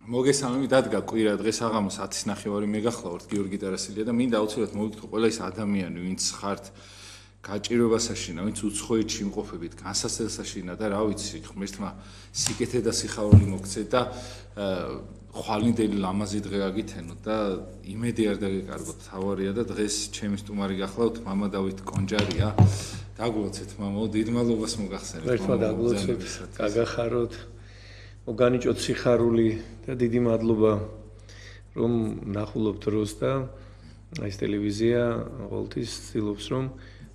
მოგესალმებით, დადგა კვირა დღეს აღამოს 10:30 მეგახლავართ გიორგი ტარასილია და მინდა აუცილებლად მოვიქრო ყველა ის ადამიანი, ვინც ხართ გაჭირვებასაშინა, ვინც უცხოეთში იმყოფებით, განსასწრებასაშინა და რა ვიცი, ღმერთმა სიკეთე და სიხარული მოგცეთ და ხვალინდელი ლამაზი დღე აგითენოთ და იმედი არ დაგეკარგოთ, თავარია და დღეს ჩემი სტუმარი გახლავთ მამა დავით კონჯარია. დაგულოცეთ მამაო, დიდ მადლობას მოგახსენეთ. ღმერთმა დაგულოცეთ, გაგახაროთ. მოგანიჭოთ სიხარული და დიდი მადლობა რომ ნახულობთ დროს და ეს ტელევიზია ყოველთვის ცდილობს რომ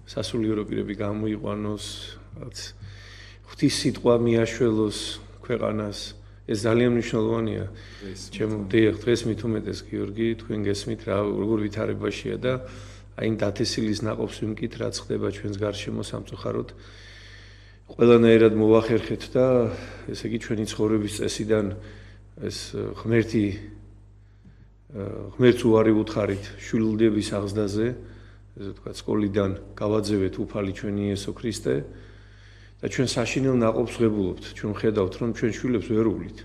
სასულიერო პირები გამოიყვანოს, რაც ღვთის სიტყვა მიაშველოს ქვეყანას. ეს ძალიან მნიშვნელოვანია. ჩემო დღეს მით უმეტეს გიორგი, თქვენ გესმით რა როგორ ვითარებაშია და აი იმ დათესილის ნაყოფს ვიმკით, რაც ხდება ჩვენს გარშემო სამწუხაროდ. ყველანაირად მოვახერხეთ და ესე იგი ჩვენი ცხოვრების წესიდან ეს ღმერთს უარი უთხარით შვილდების აღზრდაზე, ესე ვთქვათ, სკოლიდან გავაძევეთ უფალი ჩვენი იესო ქრისტე და ჩვენ საშინელ ნაყოფს ვღებულობთ. ჩვენ ხედავთ რომ ჩვენ შვილებს ვერ უვლით.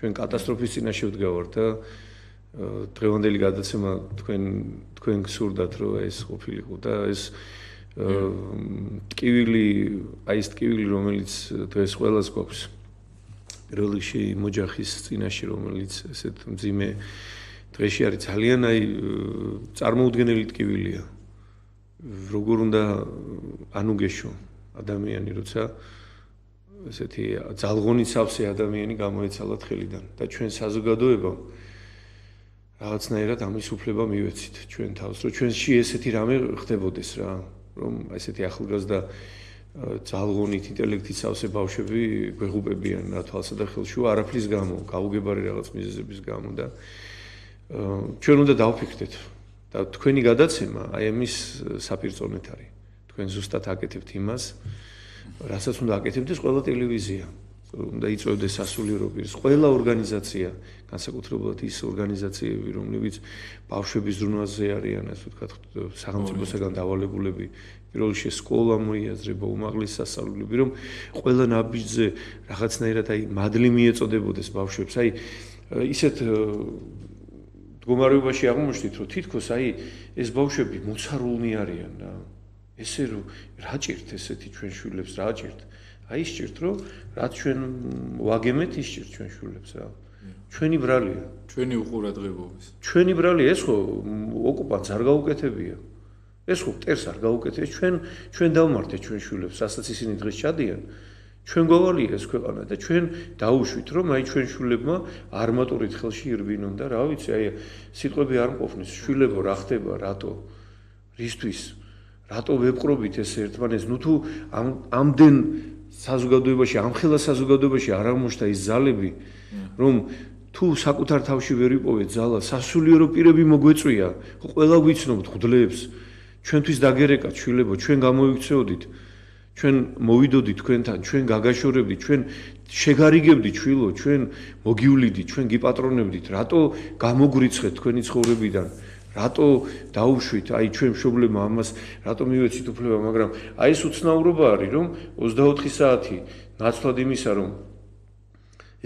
ჩვენ კატასტროფის წინაშე ვდგავართ და დღევანდელი გადაცემა თქვენ გსურდათ რომ ეს ყოფილიყო და ეს ტკივილი, აი ეს ტკივილი, რომელიც დღეს ყველას გვაქვს პირველ რიგში მოჯახის წინაშე, რომელიც ესეთ მძიმე დღეში არის ძალიან აი წარმოუდგენელი ტკივილია. როგორ უნდა ანუგეშო ადამიანი, როცა ესეთი ძალღონით სავსე ადამიანი გამოეცალათ ხელიდან და ჩვენ საზოგადოებამ რაღაცნაირად ამის უფლება მივეცით ჩვენ თავს, რომ ჩვენში ესეთი რამე ხდებოდეს რა. რომ ესეთი ახალგაზრდა ძალღონით ინტელექტით სავსე ბავშვები გვეღუპებიან რა თვალსა და ხელშუა არაფრის გამო, გაუგებარი რაღაც მიზეზების გამო და ჩვენ უნდა დავფიქრდეთ და თქვენი გადაცემა აი ამის საპირწონეთ არის. თქვენ ზუსტად აკეთებთ იმას, რასაც უნდა აკეთებდეს ყველა ტელევიზია. უნდა იწვევდეს სასულიერო პირს, ყველა ორგანიზაცია, განსაკუთრებულად ის ორგანიზაციები, რომლებიც ბავშვების ზრუნვაზე არიან, ასე ვთქვათ, სახელმწიფოსაგან დავალებულები, პირველ რიგში სკოლა მოიაზრება, უმაღლესი სასწავლებლები, რომ ყველა ნაბიჯზე რაღაცნაირად აი მადლი მიეწოდებოდეს ბავშვებს. აი ისეთ მდგომარეობაში აღმოჩნდით, რომ თითქოს აი ეს ბავშვები მოცარულნი არიან რა. ესე რომ რა ჭირთ ესეთი ჩვენ შვილებს, რა ჭირთ? აი ისჭირთ რომ რაც ჩვენ ვაგემეთ ისჭირთ ჩვენ შვილებს რა. ჩვენი ბრალია, ჩვენი უყურადღებობის. ჩვენი ბრალია, ეს ხო ოკუპანტს არ გაუკეთებია. ეს ხო მტერს არ გაუკეთებს, ჩვენ დავმართეთ ჩვენ შვილებს, რასაც ისინი დღეს ჩადიან. ჩვენ გვავალია ეს ქვეყანა და ჩვენ დაუშვით რომ აი ჩვენ შვილებმა არმატურით ხელში ირბინონ და რა ვიცი, აი სიტყვები არ მყოფნის, შვილებო რა ხდება, რატო? რისთვის? რატო ვეპყრობით ეს ერთმანეთს? ნუ თუ ამდენ საზოგადოებაში, ამხელა საზოგადოებაში არ აღმოჩნდა ის ძალები, რომ თუ საკუთარ თავში ვერ ვიპოვეთ ძალა, სასულიერო პირები მოგვეწვია, ყველა გვიცნობთ ღვთლებს, ჩვენთვის დაგერეკათ შვილებო, ჩვენ გამოიქცეოდით, ჩვენ მოვიდოდით თქვენთან, ჩვენ გაგაშორებდით, ჩვენ შეგარიგებდით შვილო, ჩვენ მოგივლიდით, ჩვენ გიპატრონებდით, რატო გამოგვრიცხეთ თქვენი ცხოვრებიდან? რატო დაუშვით აი ჩვენ მშობლებმა ამას, რატო მივეცით უფლება, მაგრამ აი ეს უცნაურობა არის, რომ 24 საათი ნაცვლად იმისა, რომ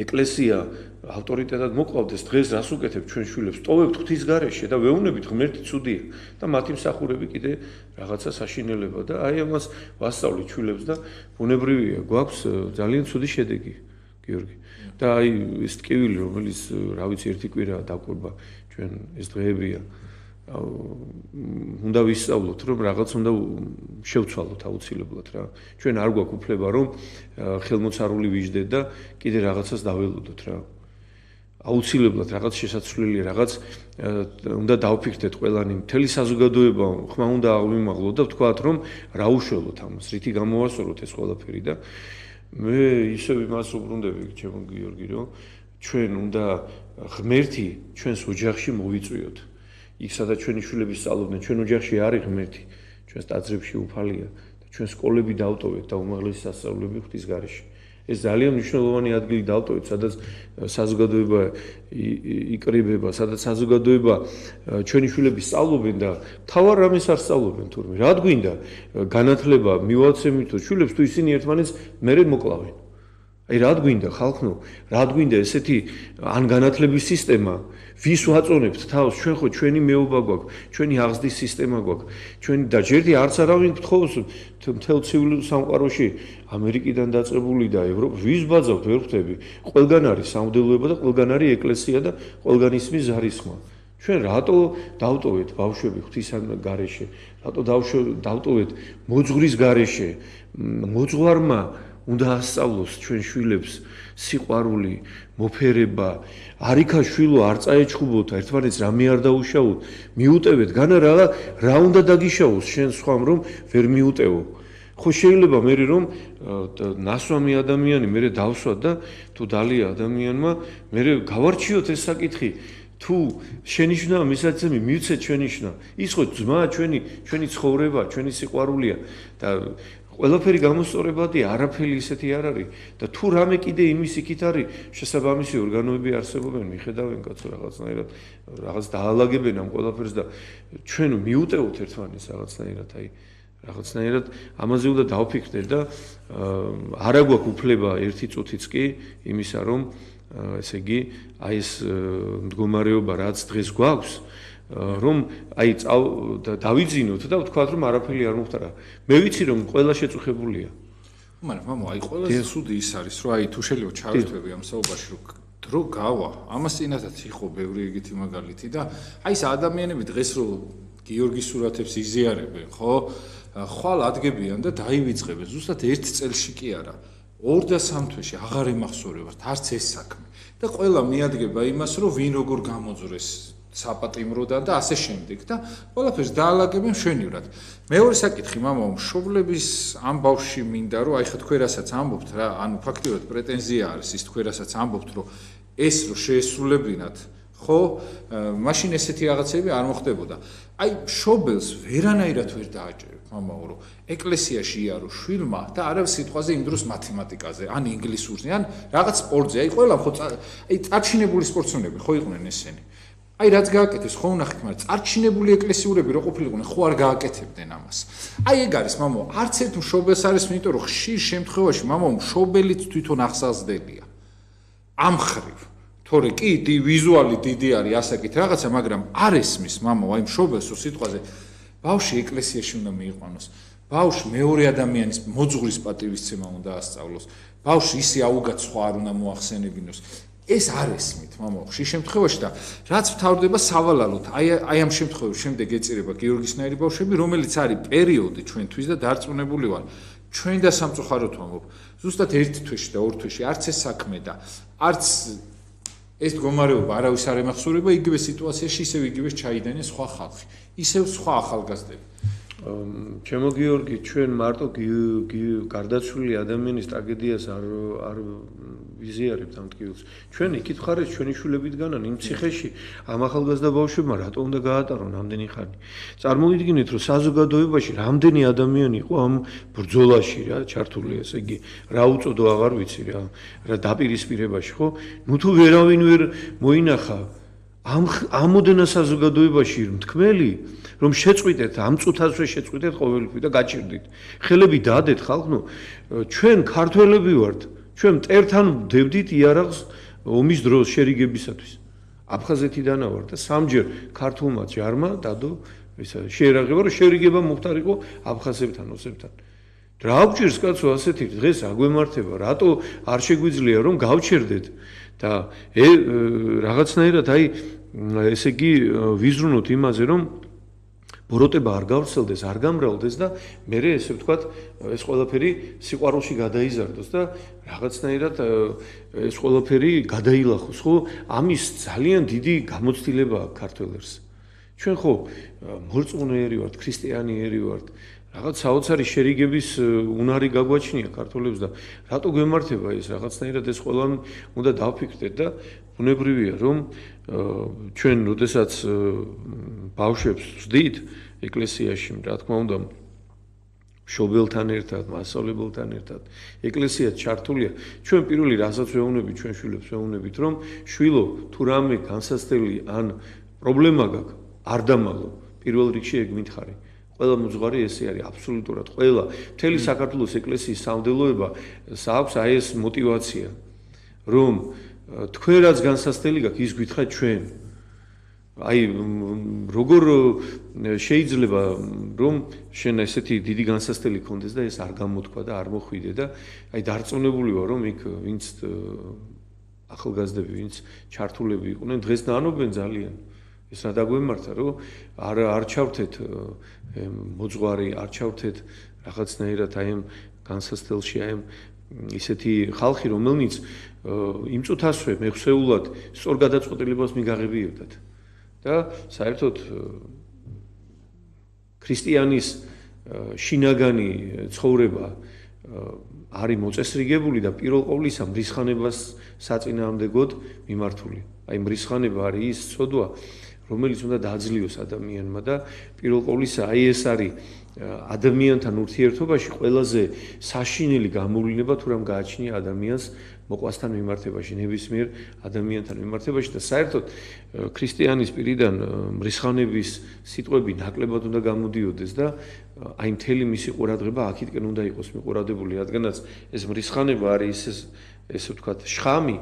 ეკლესია ავტორიტეტად მოყავდეს, დღეს რას უკეთებ ჩვენ შვილებს, ტოვებთ ღვთის გარეშე და ვეუბნებით ღმერთი ცუდია და მათი მსახურები კიდე რაღაცა საშინელება და აი ამას ვასწავლით შვილებს და ბუნებრივია, გვაქვს ძალიან ცუდი შედეგი, გიორგი. და აი ეს ტკივილი, რომელიც რა ვიცი ერთი კვირაა დაკვირვა ჩვენ ეს დღეებია. უნდა ვისწავლოთ, რომ რაღაც უნდა შევცვალოთ აუცილებლად რა. ჩვენ არ გვაქვს უფლება, რომ ხელმოცარული ვიждდეთ და კიდე რაღაცას დაველოდოთ რა. აუცილებლად რაღაც შესაძლებელია, რაღაც უნდა დავფიქრდეთ ყველანი, მთელი საზოგადოება ხმა უნდა ავიმაღლოთ და ვთქვათ, რომ რა უშველოთ ამას, რითი გამოვასწოროთ ეს ყველაფერი და მე ისევ იმას უბრუნდები, ჩემო გიორგი, რომ ჩვენ უნდა ღმერთი ჩვენს ოჯახში მოვიწვიოთ. იქ სადაც ჩვენი შვილები სწავლობდნენ, ჩვენ ოჯახში არის ღმერთი, ჩვენს ტაძრებში უფალია და ჩვენ სკოლები დავტოვეთ და უმაღლესი სასწავლებლები ღვთის გარეშე. ეს ძალიან მნიშვნელოვანი ადგილი დავტოვეთ, სადაც საზოგადოება იკრიბება, სადაც საზოგადოება ჩვენი შვილები სწავლობენ და თავარ რამეს არ სწავლობენ თურმე. რა გვინდა განათლება მივაცემით თუ შვილებს თუ ისინი ერთმანეთს მერე მოკლავენ. აი რა გვინდა ხალხო, რა გვინდა ესეთი ან განათლების სისტემა, ვის ვაწონებთ თავს, ჩვენ ხო ჩვენი მეუბა გვაქვს, ჩვენი აღზრდის სისტემა გვაქვს, ჩვენი და ჯერდი არც არავინ გთხოვს მთელ ცივილურ სამყაროში ამერიკიდან დაწყებული და ევროპა ვის ბაძავთ ვერ ხვდები, ყველგან არის სამღვდელოება და ყველგან არის ეკლესია და ყველგან ისმის ზარისხმა. ჩვენ რატო დავტოვეთ ბავშვები ღვთისან გარეშე, რატო დავტოვეთ მოძღვრის გარეშე, მოძღვარმა უნდა ასწავლოს ჩვენ შვილებს სიყვარული, მოფერება, არიქა შვილო არ წაეჩხუბოთ, ერთმანეთს რამე არ დაუშავოთ, მიუტევეთ, განა რა უნდა დაგიშავოს შენ სხვამ რომ ვერ მიუტევო. ხო შეიძლება მე რომ ნასვამი ადამიანი მე დავსვა და თუ დალია ადამიანმა მე გავარჩიოთ ეს საკითხი თუ შენიშნა მისაცემი მივცეთ შენიშნა ის ხო ძმა ჩვენი ცხოვრება ჩვენი სიყვარულია და ყველაფერი გამოსწორებადია არაფერი ისეთი არ არის და თუ რამე კიდე იმის იქით არის შესაბამისი ორგანოები არსებობენ მიხედავენ კაცო რაღაცნაირად რაღაც დაალაგებენ ამ ყველაფერს და ჩვენ მიუტევოთ ერთმანეთს რაღაცნაირად ამაზე უნდა დავფიქრდეთ და არა გვაქვს უფლება ერთი წუთიც კი იმისა რომ ესე იგი აი ეს მდგომარეობა რაც დღეს გვაქვს რომ აი დავიძინოთ და ვთქვათ რომ არაფერი არ მოხდა. მე ვიცი რომ ყველა შეწუხებულია. მაგრამ მამო აი ყველაზე ცუდი ის არის რომ აი თუ შეიძლება ჩავერთვები ამ საუბარში რომ დრო გავა ამას წინათაც იყო ბევრი ეგეთი მაგალითი და აი ეს ადამიანები დღეს რომ გიორგის სურათებს იზიარებენ ხო ხვალ ადგებიან და დაივიწყებენ ზუსტად ერთ წელში კი არა 2 და 3 თვეში აღარ ემახსოვრებათ არც ეს საქმე და ყველა მიადგება იმას რომ ვინ როგორ გამოძრეს საპატიმროდან და ასე შემდეგ და ყველაფერს დაალაგებენ მშვენივრად. მეორე საკითხი მამაო მშობლების ამ ბავშვი მინდა რომ აი ხა თქვენ რასაც ამბობთ რა ანუ ფაქტიურად პრეტენზია არის ის თქვენ რასაც ამბობთ რომ ეს რომ შეესრულებინათ ხო მაშინ ესეთი რაღაცები არ მოხდებოდა. აი მშობელს ვერანაირად ვერ დააჭერებ მამაო რომ ეკლესიაში იარო შვილმა და არა სიტყვაზე იმ დროს მათემატიკაზე ან ინგლისურზე ან რაღაც სპორტზე აი ყველა ხო აი წარჩინებული სპორტსმენები ხო იყვნენ ესენი აი რაც გააკეთეს ხო უნახეთ მაგრამ წარჩინებული ეკლესიურები რო ყოფილიყვნენ ხო არ გააკეთებდნენ ამას აი ეგ არის მამო არც ერთ მშობელს არის იმიტომ რომ ხშირ შემთხვევაში მამო მშობელიც თვითონ ახსაზდელია ამ ხრივ თორე კი ვიზუალი დიდი არის ასაკით რაღაცა მაგრამ არ ესმის მამო აი მშობელს რო სიტყვაზე ბავშვი ეკლესიაში უნდა მიიყვანოს ბავშვი მეორე ადამიანის მოძღვრის პატივისცემა უნდა ასწავლოს ბავშვი ისე აუგად სხვა არ უნდა მოახსენებინოს ეს არ ესმით მამო ხშირ შემთხვევაში და რაც ვთავრდება სავალალოდ აი ამ შემთხვევაში შემდეგ ეწირება გიორგისნაირი ბავშვები რომელიც არის პერიოდი ჩვენთვის და დარწმუნებული ვარ ჩვენ და სამწუხაროდ ვამბობ ზუსტად 1 თვეში და 2 თვეში არც ეს საქმე და არც ეს მდგომარეობა არავის არ ემახსოვრება იგივე სიტუაციაში ისევ იგივე ჩაიდენენ სხვა ხალხი ისევ სხვა ახალგაზრდები ჩემო გიორგი ჩვენ მარტო გარდაცვლილი ადამიანის ტრაგედიას არ ვიზიარებთ ამ ტკივილს ჩვენ იქით ხარეთ ჩვენი შვილებიდან იმ ციხეში ამ ახალგაზრდა ბავშვებმა რატო უნდა გაატარონ ამდენი ხანი წარმოვიდგინეთ რომ საზოგადოებაში რამდენი ადამიანი იყო ამ ბრძოლაში რა ჩართული ესე იგი რა უწოდო აღარ ვიცი რა დაპირისპირებაში ხო ნუ თუ ვერავინ ვერ მოინახა ამოდენა საზოგადოებაში მთქმელი რომ შეწყვიტეთ ამ წუთასვე შეწყვიტეთ ყოველთვის და გაჭირდით ხელები დაადეთ ხალხო ჩვენ ქართველები ვართ ჩვენ მტერთან ვდებდით იარაღს ომის დროს შერიგებისათვის აფხაზეთიდან ვარ და სამჯერ ქართულმა ჯარმა დადო ისა შეერაღება რომ შერიგება მოხდარიყო აფხაზებთან ოსებთან რა გვჭირს კაცო ასეთი დღეს აგვემართება რატო არ შეგვიძლია რომ გავჩერდეთ და რაღაცნაირად აი ესე იგი ვიზრუნოთ იმაზე რომ ბოროტება არ გავრცელდეს, არ გამრავლდეს და მე ესე ვთქვათ, ეს ყველაფერი სიყვარულში გადაიზარდოს და რაღაცნაირად ეს ყველაფერი გადაილახოს, ხო? ამის ძალიან დიდი გამოცდილება აქვს ქართველებს. ჩვენ ხო მორწმუნეები ვართ, ქრისტიანიერი ვართ. რაღაც საოცარი შერიგების უნარი გაგვაჩნია ქართველებს და რატო გვემართება ეს რაღაცნაირად ეს ყველამ უნდა დავფიქრდეთ და ბუნებრივია რომ ჩვენ როდესაც ბავშვებს ვსდით ეკლესიაში რა თქმა უნდა მშობელთან ერთად, მასწავლებელთან ერთად ეკლესია ჩართულია ჩვენ პირველი რასაც ვეუბნებით ჩვენ შვილებს ვეუბნებით რომ შვილო თუ რამე განსაცდელი ან პრობლემა გაქვს არ დამალო პირველ რიგში ეგ მითხარი ყველა მოძღვარი ესე არის აბსოლუტურად ყველა მთელი საქართველოს ეკლესიის სამდელოება აქვს აი ეს мотиваცია რომ თქვენ რაც განსასწრელი გაქვს ის გითხრათ ჩვენ აი როგორ შეიძლება რომ შენ ესეთი დიდი განსასწრელი გქონდეს და ეს არ გამოთქვა და არ მოხვიდე და აი დარწმუნებული ვარ რომ იქ ვინც ახალგაზრდები ვინც ჩართულები იყვნენ დღეს დაანობენ ძალიან ეს რა დაგვემართა რომ არ ჩავთეთ მოძღვარი არ ჩავთეთ რაღაცნაირად აი ამ განსასწრელში აი ისეთი ხალხი რომელნიც იმ წუთასვე მეხსეულად სწორ გადაწყვეტილებას მიგაღებიებდათ და საერთოდ ქრისტიანის შინაგანი ცხოვრება არის მოწესრიგებული და პირველ ყოვლისა მრისხანებას საწინააღმდეგოდ მიმართული. აი მრისხანება არის ის ცოდვა, რომელიც უნდა დააძლიოს ადამიანმა და პირველ ყოვლისა აი ეს არის ადამიანთან ურთიერთობაში ყველაზე საშინელი გამოვლინება თუ რამ გააჩნია ადამიანს მოყვასთან მიმართებაში, ნებისმიერ ადამიანთან მიმართებაში და საერთოდ ქრისტიანის პირიდან მრისხანების სიტყვები ნაკლებად უნდა გამოდიოდეს და აი მთელი მისი ყურადღება აქეთკენ უნდა იყოს მიყურადებული, რადგანაც ეს მრისხანება არის ესე ვთქვათ შხამი,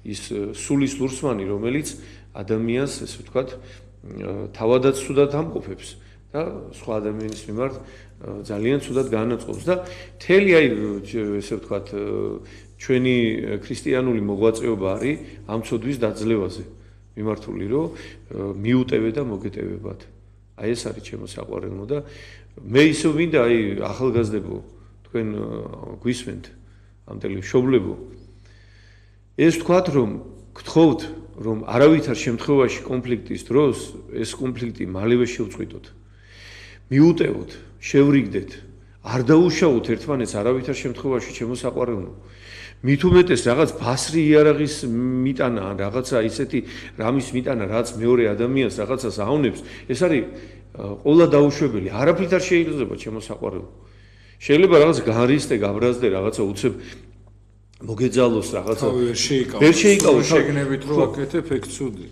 ის სულის ლურსმანი, რომელიც ადამიანს ესე ვთქვათ თავადაც ცუდად ამყოფებს და სხვა ადამიანის მიმართ ძალიან ცუდად განაწყობს და მთელი აი ესე ვთქვათ ჩვენი ქრისტიანული მოღვაწეობა არის ამ ცოდვის დაძლევაზე მიმართული, რომ მიუტევე და მოგეტევებათ. აი ეს არის ჩემო საყვარელო და მე ისე მინდა აი ახალგაზრდებო თქვენ გვისმენთ ამდელი მშობლებო ეს ვთქვათ რომ გთხოვთ რომ არავითარ შემთხვევაში კონფლიქტის დროს ეს კონფლიქტი მალევე შევწყვიტოთ. მიუტევოთ, შევრიგდეთ, არ დაუშავოთ ერთმანეთს არავითარ შემთხვევაში ჩემო საყვარელო. მით უმეტეს რაღაც ბასრი იარაღის მიტანა ან რაღაცა ისეთი რამის მიტანა რაც მეორე ადამიანს რაღაცას ავნებს ეს არის ყოლა დაუშვებელი არაფრით არ შეიძლება ჩემო საყვარელო შეიძლება რაღაც განრისტე გაბრაზდე რაღაცა უცებ მოგეძალოს რაღაცა ვერ შეიკავოს შეგნებით რომ აკეთებ ეგ ცუდი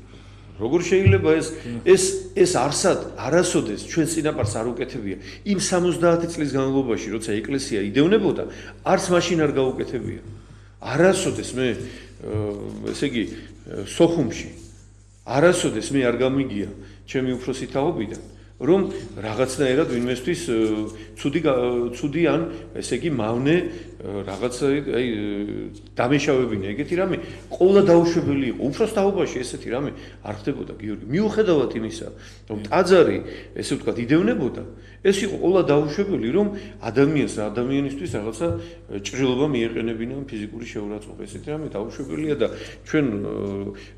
როგორ შეიძლება ეს არასოდეს ჩვენ წინაპარს არ უკეთებია იმ 70 წლის განმავლობაში როცა ეკლესია იდევნებოდა არც მაშინ არ გაუკეთებია არასოდეს მე ესე იგი სოხუმში არასოდეს მე არ გამიგია ჩემი უფროსი თაობიდან რომ რაღაცნაირად ვინმესთვის ცუდი ან ესე იგი მავნე რაღაცა აი დამეშავებინა ეგეთი რამე ყოლა დაუშვებელი იყო უფროს თაობაში ესეთი რამე არ ხდებოდა გიორგი მიუხედავად იმისა რომ ტაძარი ესე ვთქვათ იდევნებოდა ეს იყო ყოლა დაუშვებელი რომ ადამიანისთვის რაღაცა ჭრილობა მიეყენებინა ფიზიკური შეურაცხყოფა ესეთი რამე დაუშვებელია და ჩვენ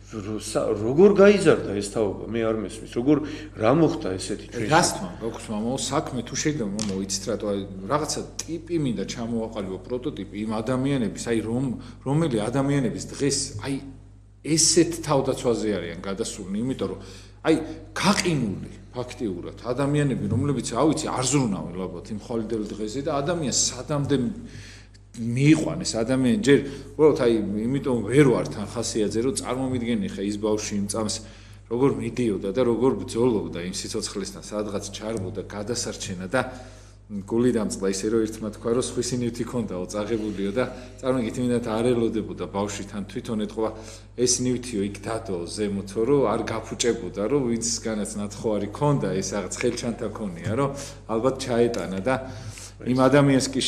როგორ გაიზარდა ეს თაობა მე არ მესმის როგორ რა მოხდა ესეთი გასთმა როგორც მამაო საქმე თუ შეიძლება მოიცით რატო რაღაცა ტიპი მინდა ჩამოვაყალიბო პროტოტიპი იმ ადამიანების აი რომელი ადამიანების დღეს აი ესეთ თავდაცვაზე არიან გადასულნი იმიტომ რომ აი გაყინული ფაქტიურად ადამიანები რომლებიც რა ვიცი არ ზრუნავენ ალბათ იმ ხვალიდელ დღეზე და ადამიანს სადამდე მიიყვანეს ადამიანი ჯერ უბრალოდ აი იმიტომ ვერ ვარ თან ხასიათზე რომ წარმომიდგენი ხა ის ბავშვი იმ წამს როგორ მიდიოდა და როგორ ბრძოლობდა იმ სიცოცხლესთან სადღაც ჩარბოდა გადასარჩენა და გული დამწყდა ისე რომ ერთმა თქვა რომ სხვისი ნივთი ქონდაო წაღებულიო და წარმოგიდგენთ იმენად არ ელოდებოდა ბავშვთან თვითონ ეთქვა ეს ნივთიო იქ დადო ზემოთო რომ არ გაფუჭებოდა რომ ვინცგანაც ნათხოვარი ქონდა ეს რაღაც ხელჩანთა ქონია რომ ალბათ ჩაეტანა და იმ ადამიანს კი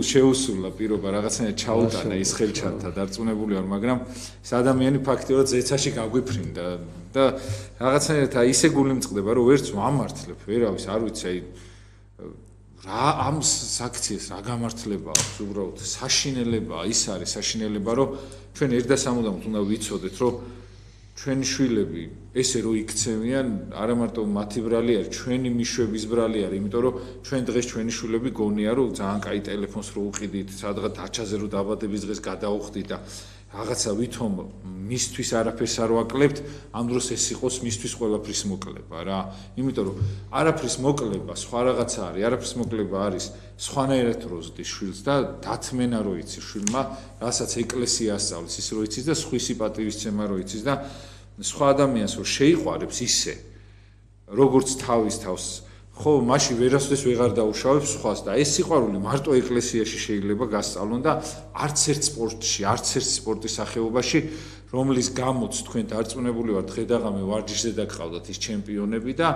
შეუსულა პირობა რაღაცნაირად ჩაუტანა ის ხელჩანთა დარწმუნებული ვარ მაგრამ ეს ადამიანი ფაქტიურად ზეცაში გაგვიფრინდა და რაღაცნაირად ისე გული მწყდება რომ ვერც ვამართლებ ვერავის არ ვიცი აი რა ამ საქციეს რა გამართლება აქვს უბრალოდ საშინელებაა ის არის საშინელება რომ ჩვენ ერთდასამუდამოდ უნდა ვიცოდეთ რომ ჩვენი შვილები ესე რო იქცევიან არა მარტო მათი ბრალი არის ჩვენი მიშვების ბრალი არის იმიტომ რომ ჩვენ დღეს ჩვენი შვილები გონია რომ ძალიან კაი ტელეფონს რო უყიდით სადღაც დაჩაზე რო დაბადების დღეს გადაუხდით და რაღაცა ვითომ მისთვის არაფერს არ ვაკლებთ ამ დროს ეს იყოს მისთვის ყველაფრის მოკლება რა იმიტომ რომ არაფრის მოკლება სხვა რაღაცა არის არაფრის მოკლება არის სხვანაირად რო ზრდის შვილს და დათმენა რო იცი შვილმა რასაც ეკლესია ასწავლის ის რო იცის და სხვისი პატივისცემა რო იცის და სხვა ადამიანს რო შეიყვარებს ისე როგორც თავის თავს ხო, მაშინ ვერასოდეს ვეღარ დაუშავებს სხვას და ეს სიყვარული მარტო ეკლესიაში შეიძლება გასწავლონ და არც ერთ სპორტში, არც ერთ სპორტის სახეობაში, რომლის გამოც თქვენ დარწმუნებული ვართ, ხედაღამე ვარჯიშზე დაგყავდათ ის ჩემპიონები და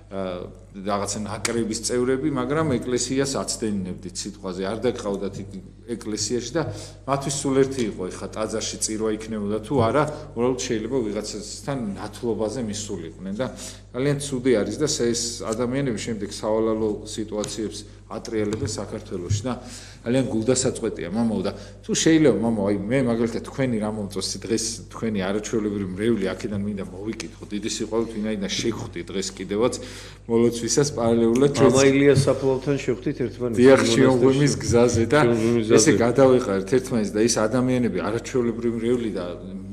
რაღაცა ნაკრების წევრები, მაგრამ ეკლესიას აცდენინებდით სიტყვაზე, არ დაგყავდათ ეკლესიაში და მათთვის სულ ერთი იყო, ეხა ტაძარში წირვა იქნებოდა თუ არა, უბრალოდ შეიძლება ვიღაცასთან ნათლობაზე მისულიყვნენ და ძალიან ცუდი არის და ეს ადამიანები შემდეგ სავალალო სიტუაციებს ატრიალებენ საქართველოში და ძალიან გულდასაწყვეტია მამაო და თუ შეიძლება მამაო აი მე მაგალითად თქვენი რა მომწონს დღეს თქვენი არაჩვეულებრივი მრევლი აქედან მინდა მოვიკითხო დიდი სიყვარულით ვინაიდან შეგხვდი დღეს კიდევაც მოლოცვისას პარალელურად ჩვენ ამაილიას საფლავთან შევხვდით ერთმანეთს დიახ შიომღვიმის გზაზე და ესე გადავიყარეთ ერთმანეთს და ის ადამიანები არაჩვეულებრივი მრევლი და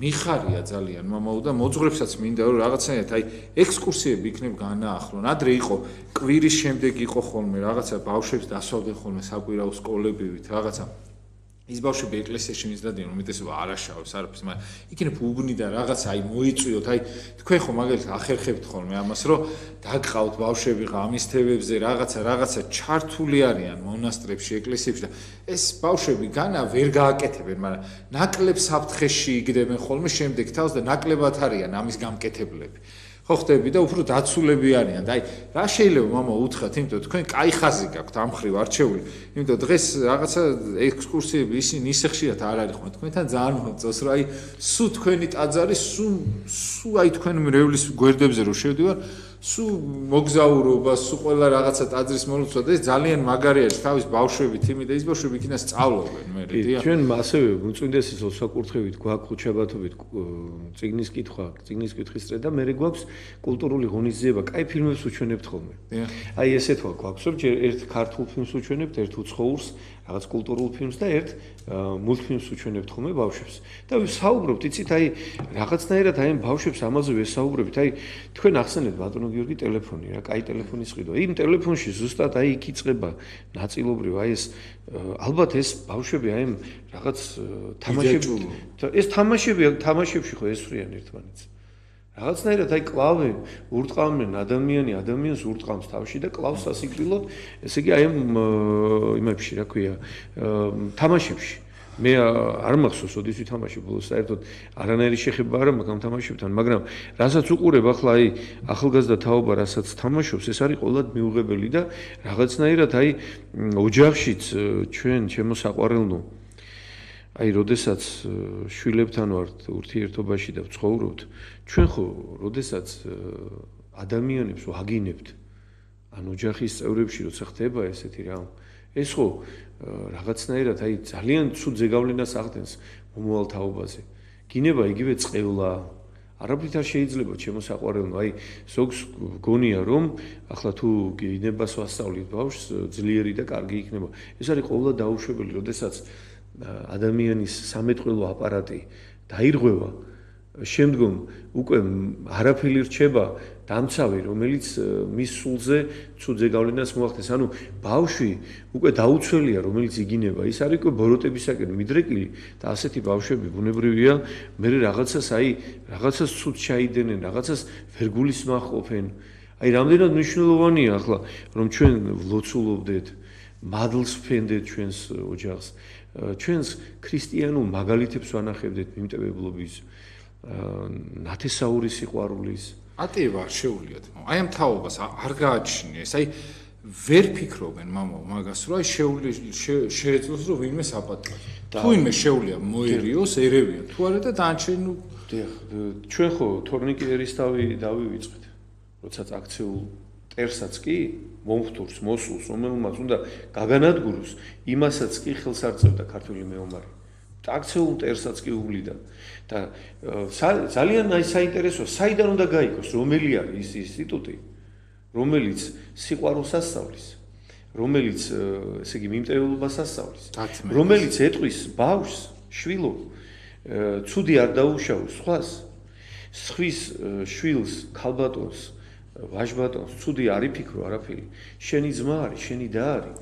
მიხარია ძალიან მამაო და მოძღვრებსაც მინდა რომ რაღაცნაირად აი ექსკურსიები იქნებ განაახლონ ადრე იყო კვირის შემდეგ იყო ხოლმე რაღაცა ბავშვებს დასვავდნენ ხოლმე საკვირაო სკოლებივით რაღაცა ის ბავშვები ეკლესიაში მისდადიან უმეტესობა არაშავებს არაფერს მაგრამ იქნებ უბნი და რაღაცა აი მოიწვიოთ აი თქვენ ხო მაგალითად ახერხებთ ხოლმე ამას რომ დაგყავთ ბავშვები ღამის თევებზე რაღაცა ჩართული არიან მონასტრებში ეკლესიებში და ეს ბავშვები განა ვერ გააკეთებენ მაგრამ ნაკლებ საფრთხეში იგდებენ ხოლმე შემდეგ თავს და ნაკლებად არიან ამის გამკეთებლები ხო ხდები და უფრო დაცულები არიან და აი რა შეიძლება მამა უთხრათ იმიტომ თქვენ კაი ხაზი გაქვთ ამ ხრივ არჩეული იმიტომ დღეს რაღაცა ექსკურსიები ისინი ისე ხშირად არ არის ხომ თქვენთან ძალიან მოწონს რომ აი სულ თქვენი ტაძარი სულ აი თქვენ მრევლის გვერდებზე რო შევდივარ სულ მოგზაურობა სულ ყველა რაღაცა ტაძრის მოლოცვა და ეს ძალიან მაგარი არის თავის ბავშვებით იმი და ის ბავშვები იქიდან სწავლობენ მე რედია ჩვენ ასევე უწმინდესის საკურთხევით გვაქვს ხუჩაბათობით წიგნის კითხვის წრე და მე გვაქვს კულტურული ღონისძიება კაი ფილმებს უჩვენებთ ხოლმე აი ესეთ გვაქვს რომ ერთ ქართულ ფილმს უჩვენებთ ერთ უცხოურს რაღაც კულტურულ ფილმს და ერთ მულტფილმს უჩვენებთ ხოლმე ბავშვებს და ვსაუბრობთ იცით აი რაღაცნაირად აი ბავშვებს ამაზე ვესაუბრებით აი თქვენ ახსენეთ ბატონო გიორგი ტელეფონი რა კაი ტელეფონის ყიდვა იმ ტელეფონში ზუსტად აი იქ იწყება ნაწილობრივ აი ეს ალბათ ეს ბავშვები აი რაღაც თამაშები ეს თამაშებში ხო ესვრიან ერთმანეთს რაღაცნაირად აი კლავი ურტყამენ ადამიანს ურტყამს თავში და კლავს სასიკვდილოდ ესე იგი აი იმებში რა ქვია თამაშებში მე არ მახსოვს ოდის ვითამაში ბოლოს საერთოდ არანაირი შეხება არ მაქვს ამ თამაშებთან მაგრამ რასაც უყურებ ახლა აი ახალგაზრდა თაობა რასაც თამაშობს ეს არის ყოველად მიუღებელი და რაღაცნაირად აი ოჯახშიც ჩვენ ჩემო საყვარელნო აი როდესაც შვილებთან ვართ ურთიერთობაში და ვცხოვრობთ ჩვენ ხო როდესაც ადამიანებს ვაგინებთ ან ოჯახის წევრებში როცა ხდება ესეთი რამ ეს ხო რაღაცნაირად აი ძალიან ცუდ ზეგავლენას ახდენს მომავალ თაობაზე გინება იგივე წყევლა არაფრით არ შეიძლება ჩემო საყვარელო აი ზოგს გონია რომ ახლა თუ გინებას ვასწავლით ბავშვს ძლიერი და კარგი იქნება ეს არის ყოველდღე დაუშვებელი როდესაც ადამიანის სამეთყველო აპარატი დაირღვევა შემდგომ უკვე არაფერი რჩება დამცავი რომელიც მის სულზე ცუდ ზეგავლენას მოახდენს ანუ ბავშვი უკვე დაუცველია რომელიც იგინება ის არის უკვე ბოროტებისაკენ მიდრეკილი და ასეთი ბავშვები ბუნებრივია მე რაღაცას აი რაღაცას ცუდ ჩაიდენენ რაღაცას ვერ გულისმახყოფენ აი რამდენად მნიშვნელოვანია ახლა რომ ჩვენ ვლოცულობდეთ მადლს ვფენდეთ ჩვენს ოჯახს ჩვენს ქრისტიანულ მაგალითებს ვანახებდეთ მიმტევებლობის ნათესაურის სიყვარულის ატივა არ შეულიათ მამა აი ამ თაობას არ გააჩნიეს აი ვერ ფიქრობენ მამა მაგას რომ აი შეეძლოს რომ ვინმე საპატიო თუ ვინმე შეუძლია მოერიოს ერევიან თუ არა და დანარჩენი ჩვენ ხო თორნიკე ერისთავი დავივიწყეთ როდესაც აქციულ ტერსაც კი მომხდურს მოსულს რომელმაც უნდა გაგანადგუროს იმასაც კი ხელს არ წევდა ქართული მეომარი აქციულ ტერსაც კი უვლიდა და ძალიან აი საინტერესოა საიდან უნდა გაიგოს რომელი არის ის ინსტიტუტი რომელიც სიყვარულს ასწავლის რომელიც ესე იგი მიმტევებლობას ასწავლის რომელიც ეტყვის ბავშვს შვილო ცუდი არ დაუშავოს სხვას სხვის შვილს ქალბატონს ვაჟბატონს ცუდი არ იფიქრო არაფერი შენი ძმა არის შენი და არის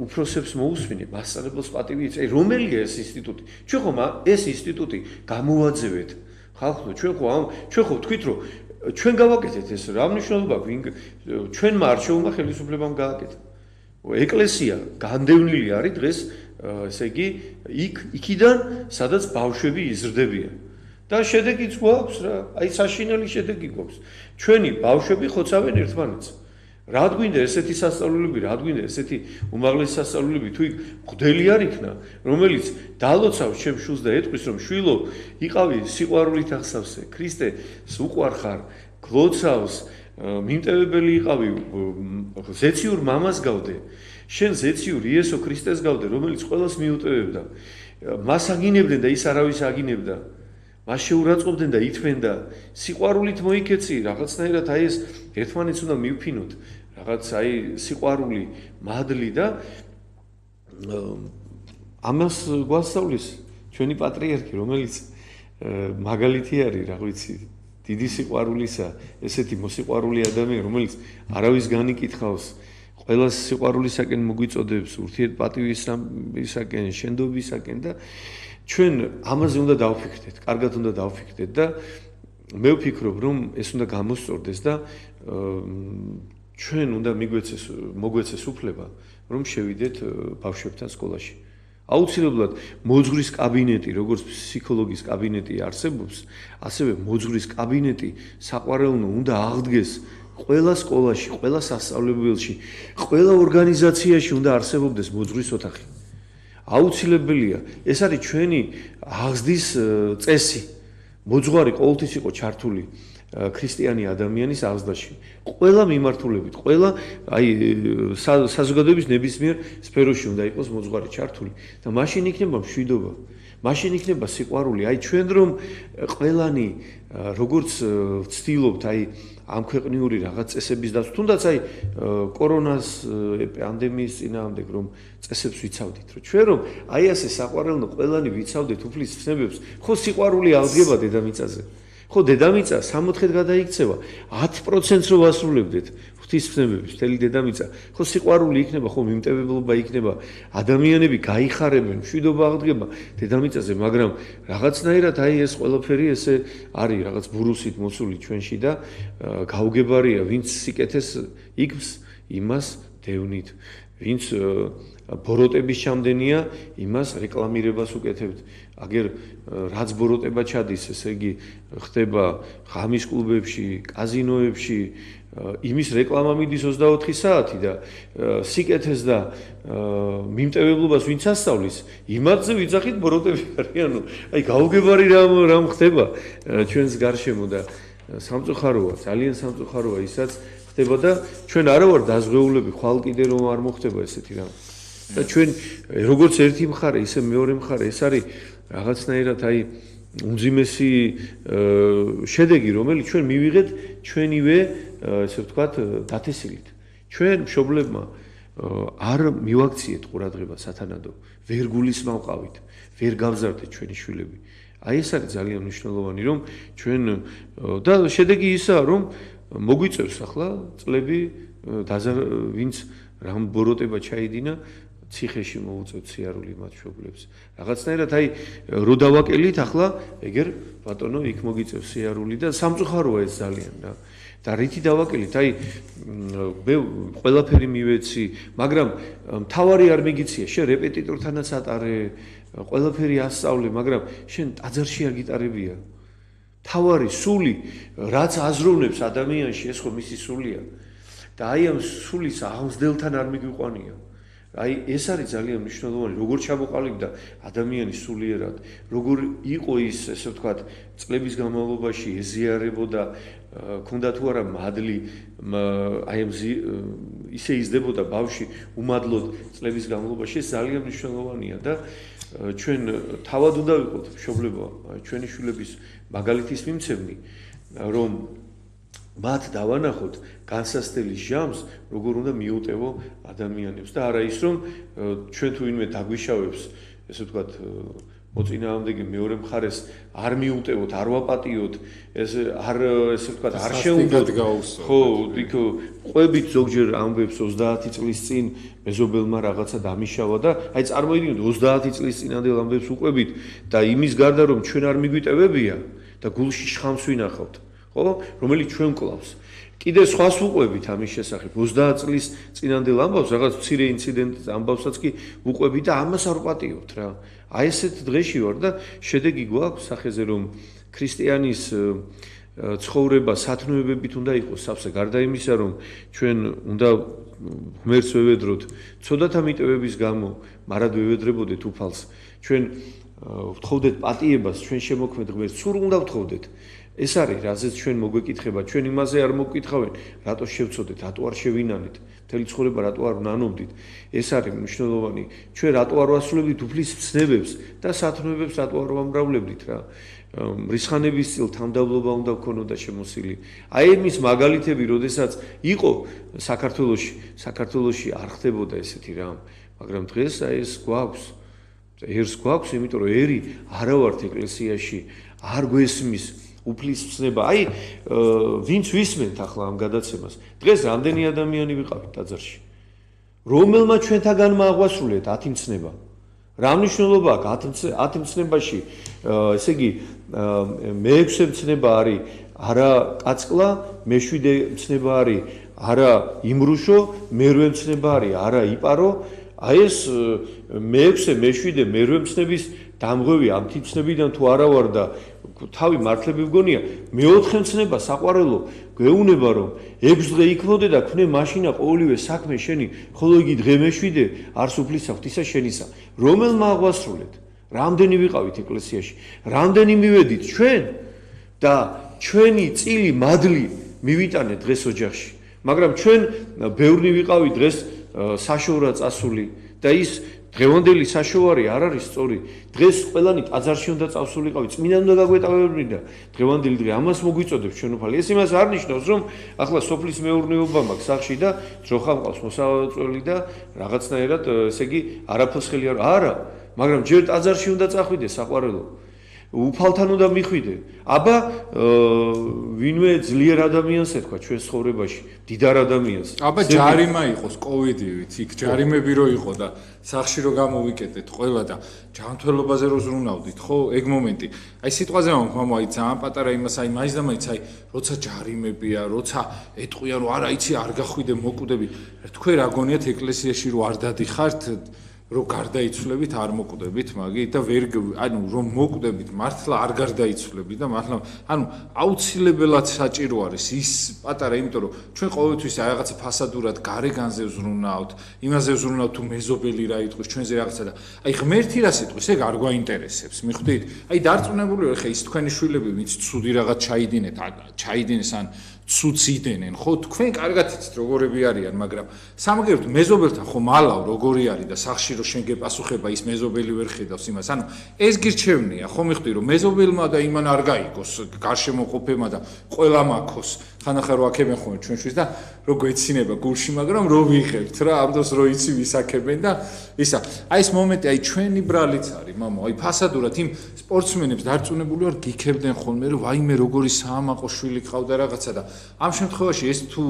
უფროსებს მოусმინე მასწავლებელს პატივი იცი რომელია ეს ინსტიტუტი ჩვენ ხომ ეს ინსტიტუტი გამოვაძევეთ ხალხო ჩვენ ხო თქვით რომ ჩვენ გავაკეთეთ ეს რა მნიშვნელობა ჩვენმა არჩეულმა ხელისუფლებამ გააკეთა. ეკლესია განდევნილი არის დღეს ესე იგი იქიდან სადაც ბავშვები იზრდებიან. და შედეგიც გვაქვს რა, აი საშინელი შედეგი გვაქვს. ჩვენი ბავშვები ხოცავენ ერთმანეთს. რა გვინდა ესეთი სასწავლებლები, რა გვინდა ესეთი უმაღლესი სასწავლებლები, თუ იქ მღვდელი არ იქნა, რომელიც დალოცავს ჩემ შვილს და ეტყვის, რომ შვილო, იყავი სიყვარულით ახსავსე, ქრისტეს უყვარხარ, გლოცავს, მიმტევებელი იყავი, ზეციურ მამას გავდე. შენ ზეციურ იესო ქრისტეს გავდე, რომელიც ყველას მიუტევებდა. მას აგინებდნენ და ის არავის აგინებდა. მას შეურაცხყოფდნენ და ითმენდა, სიყვარულით მოიქეცი, რაღაცნაირად აი ეს ერთმანეთს უნდა მივფინოთ, რაღაც აი სიყვარული, მადლი და ამას გვასწავლის ჩვენი პატრიარქი, რომელიც მაგალითი არის, რა ვიცი, დიდი სიყვარულისა, ესეთი მოსიყვარული ადამიანი, რომელიც არავის განიკითხავს, ყველას სიყვარულისაკენ მოგვიწოდებს, ურთიერთპატივისაკენ, შენდობისაკენ და ჩვენ ამაზე უნდა დავფიქრდეთ, კარგად უნდა დავფიქრდეთ და მე ვფიქრობ, რომ ეს უნდა გამოსწორდეს და ჩვენ უნდა მოგვეცეს უფლება, რომ შევიდეთ ბავშვებთან სკოლაში. აუცილებლად მოძღვრის კაბინეტი, როგორც ფსიქოლოგის კაბინეტი არსებობს, ასევე მოძღვრის კაბინეტი საყვარელნო უნდა აღდგეს ყველა სკოლაში, ყველა სასწავლებელში, ყველა ორგანიზაციაში უნდა არსებობდეს მოძღვრის ოთახი. აუცილებელია, ეს არის ჩვენი აღზრდის წესი. მოძღვარი ყოველთვის იყო ჩართული ქრისტიანი ადამიანის აღზრდაში. ყველა მიმართულებით, ყველა აი საზოგადოების ნებისმიერ სფეროში უნდა იყოს მოძღვარი ჩართული და მაშინ იქნება მშვიდობა. მაშინ იქნება სიყვარული. აი ჩვენ რომ ყველანი როგორც ვცდილობთ აი ამ ქვეყნიური რაღაც წესების და თუნდაც აი კორონას პანდემიის წინააღმდეგ რომ წესებს ვიცავდით, რომ ჩვენ რომ აი ასე საყვარელნო ყველანი ვიცავდეთ უფლის ცნებებს, ხო სიყვარული აღდგება დედამიწაზე. ხო დედამიწა 60-ით გადაიქცევა, 10%-ს რო ვასრულებდეთ ღვთისმსხნებების მთელი დედამიწა, ხო სიყვარული იქნება, ხო მიმტევებლობა იქნება, ადამიანები გაიხარებენ, მშვიდობა აღდგება დედამიწაზე, მაგრამ რაღაცნაირად აი ეს ყველაფერი ესე არის რაღაც ბურუსით მოცული ჩვენში და გაუგებარია, ვინც სიკეთეს იგებს, იმას დევნით, ვინც ბოროტების ჩამდენია, იმას რეკლამირებას უკეთებთ. აგერ რაც ბოროტება ჩადის, ესე იგი ხდება ღამის კლუბებში, კაზინოებში, იმის რეკლამა მიდის 24 საათი და სიკეთეს და მიმტევებლობას ვინც ასწავლის, იმათზე ვიძახით ბოროტები არიანო. აი გაუგებარი რამ ხდება ჩვენს გარშემო და სამწუხაროა, ძალიან სამწუხაროა ისაც ხდება და ჩვენ არა ვარ დაზღვეულები, ხვალ კიდე რომ არ მოხდება ესეთი რამ. და ჩვენ როგორც ერთი მხარე, ისე მეორე მხარე, ეს არის რაღაცნაირად აი უმძიმესი შედეგი, რომელიც ჩვენ მივიღეთ ჩვენივე, ესე ვთქვათ, დათესილით. ჩვენ მშობლებმა არ მივაქციეთ ყურადღება სათანადო, ვერ გულისმავყავით, ვერ გავზარდეთ ჩვენი შვილები. აი ეს არის ძალიან მნიშვნელოვანი, რომ ჩვენ და შედეგი ისაა, რომ მოგვიწევს ახლა წლები ვინც რამ ბოროტება ჩაიდინა ციხეში მოუწევთ სიარული მათ მშობლებს. რაღაცნაირად აი რო დავაკელით ახლა ეგერ ბატონო იქ მოგიწევს სიარული და სამწუხაროა ეს ძალიან რა. და რითი დავაკელით? აი მე ყველაფერი მივეცი, მაგრამ მთავარი არ მიგიცია, შენ რეპეტიტორთანაც ატარე, ყველაფერი ასწავლე, მაგრამ შენ ტაძარში არ გიტარებია. მთავარი სული, რაც აზროვნებს ადამიანში, ეს ხო მისი სულია. და აი ამ სულის აღმზრდელთან არ მიგვიყვანია. აი ეს არის ძალიან მნიშვნელოვანი, როგორ ჩამოყალიბდა ადამიანი სულიერად, როგორ იყო ის, ესე ვთქვათ, წლების განმავლობაში ეზიარებოდა, ქონდა თუ არა მადლი, აი ამ ისე იზრდებოდა ბავშვი უმადლოდ წლების განმავლობაში, ეს ძალიან მნიშვნელოვანია და ჩვენ თავად უნდა ვიყოთ მშობლებო, ჩვენი შვილების მაგალითის მიმცემნი, რომ მათ დავანახოთ განსასწრების ჟამს, როგორ უნდა მიუტევო ადამიანებს და არა ის, რომ ჩვენ თუ ვინმე დაგვიშავებს, ესე ვთქვათ, მოწინააღმდეგე მეორე მხარეს არ მიუტევოთ, არ ვაპატიოთ, ესე ვთქვათ, არ შეუნდოთ. ხო, იქ ყვებით ზოგჯერ ამბებს 30 წლის წინ მეზობელმა რაღაცა დამიშავა და აი წარმოიდგინოთ 30 წლის წინანდელ ამბებს უყვებით და იმის გარდა რომ ჩვენ არ მიგვიტევებია და გულში შხამს ვინახავთ. ხო, რომელიც ჩვენ კლავს. კიდე სხვას ვუყვებით ამის შესახებ 30 წლის წინანდელ ამბავს, რაღაც მცირე ინციდენტის ამბავსაც კი ვუყვებით და ამას არ ვპატიობთ რა. აი ესეთ დღეში ვარ და შედეგი გვაქვს სახეზე რომ ქრისტიანის ცხოვრება სათნოებებით უნდა იყოს სავსე გარდა იმისა რომ ჩვენ უნდა ღმერთს ვევედროთ ცოდათა მიტევების გამო მარად ვევედრებოდეთ უფალს ჩვენ ვთხოვდეთ პატიებას ჩვენ შემოქმედ ღმერთს სულ უნდა ვთხოვდეთ ეს არის რაზეც ჩვენ მოგვეკითხება ჩვენ იმაზე არ მოგკითხავენ რატო შევწოდეთ რატო არ შევინანეთ მთელი ცხოვრება რატო არ ვნანობდით ეს არის მნიშვნელოვანი ჩვენ რატო არ ვასრულებდით უფლის ცნებებს და სათნოებებს რატო არ ვამრავლებდით რა რისხანების წილ თანდავლობა უნდა გქონოდა შემოსილი. აი იმის მაგალითები, როდესაც იყო საქართველოში არ ხდებოდა ესეთი რამ, მაგრამ დღეს აი ეს გვაქვს. ერს გვაქვს, იმიტომ რომ ერი არა ვართ ეკლესიაში, არ გვესმის უფლის ცნება. აი ვინც ვისმენთ ახლა ამ გადაცემას. დღეს რამდენი ადამიანი ვიყავით ტაძარში? რომელმა ჩვენთაგანმა აღვასრულეთ 10 ცნება. რა მნიშვნელობა აქვს 10 ცნებაში, ესე იგი მე-6 ცნება არის არა კაცკლა, მე-7 ცნება არის არა იმრუშო, მე-8 ცნება არის არა იპარო, აი ეს მე-6, მე-7, მე-8 ცნების დამღვევი ამ თიცნებიდან თუ არა ვარ და თავი მართლები ვგონია, მე-4 ცნება საყვარელო გვეუნება რომ 6 დღე იქნოდე და ქმნე მაშინა ყოველივე საქმე შენი, ხოლო იგი დღე მე-7 არს უფლისა ღვთისა შენისა. რომელმა აღვასრულეთ? რამდენი ვიყავით ეკლესიაში? რამდენი მივედით ჩვენ და ჩვენი წილი მადლი მივიტანეთ დღეს ოჯახში. მაგრამ ჩვენ ბევრი ვიყავით დღეს საშოვრა წასული და ის დღევანდელი საშოვარი არ არის სწორი. დღეს ყველანი ტაძარში უნდა წავსულიყავი, წმინდა უნდა გაგვეტავებინა. დღევანდელი დღე ამას მოგვიწოდებს ჩვენ უფალი. ეს იმას არ ნიშნავს, რომ ახლა სოფლის მეურნეობა მაქვს სახში და ძროხა მყავს მოსავწველი და რაღაცნაირად, ესე იგი, არაფერს ხელი არა, მაგრამ ჯერ ტაძარში უნდა წახვიდე საყვარელო. უფალთან უნდა მიხვიდე. აბა ვინმე ძლიერ ადამიანს ეთქვა ჩვენ ცხოვრებაში, დიდარ ადამიანს. აბა ჯარიმა იყოს კოვიდივით, იქ ჯარიმები რო იყო და სახში რო გამოვიკეტეთ ყველა და ჯანმრთელობაზე რო ზრუნავდით, ხო, ეგ მომენტი. აი სიტყვაზე მამა, აი ძალიან პატარა იმას, აი მაინც და მაინც, აი როცა ჯარიმებია, როცა ეტყვია რომ არა, იცი არ გახვიდე, მოკვდები. თქვენ რა გონიათ ეკლესიაში რო არ დადიხართ რომ გარდაიცვლებით არ მოკვდებით მაგით და ვერ ანუ რომ მოკვდებით მართლა არ გარდაიცვლებით და მართლა ანუ აუცილებლად საჭირო არის ის პატარა იმიტომ რომ ჩვენ ყოველთვის აი რაღაცა ფასადურად გარეგანზე ვზრუნავთ იმაზე ვზრუნავთ თუ მეზობელი რა იტყვის ჩვენზე რაღაცა და აი ღმერთი რას იტყვის ეგ არ გვაინტერესებს მიხვდით აი დარწმუნებული ვარ ხე ის თქვენი შვილები ვინც ცუდი რაღაც ჩაიდინეს ან ცუდს იდენენ ხო თქვენ კარგად იცით როგორები არიან მაგრამ სამაგეროდ მეზობელთან ხო მალავ როგორი არის და სახში რომ შენ გეპასუხება ის მეზობელი ვერ ხედავს იმას ანუ ეს გირჩევნია ხო მიხვდი რომ მეზობელმა და იმან არ გაიგოს გარშემოყოფებმა და ყველა მაქოს ხანახა რო აქებენ ხოლმე ჩვენშვის და რო გვეცინება გულში მაგრამ რო ვიღებთ რა ამ დროს რო იცი ვისაკებენ და ისა აი ეს მომენტი აი ჩვენი ბრალიც არის მამო აი ფასადურად იმ სპორტსმენებს დარწმუნებული ვარ გიქებდნენ ხოლმე რომ ვაიმე როგორი საამაყო შვილი ყავდა რაღაცა და ამ შემთხვევაში ეს თუ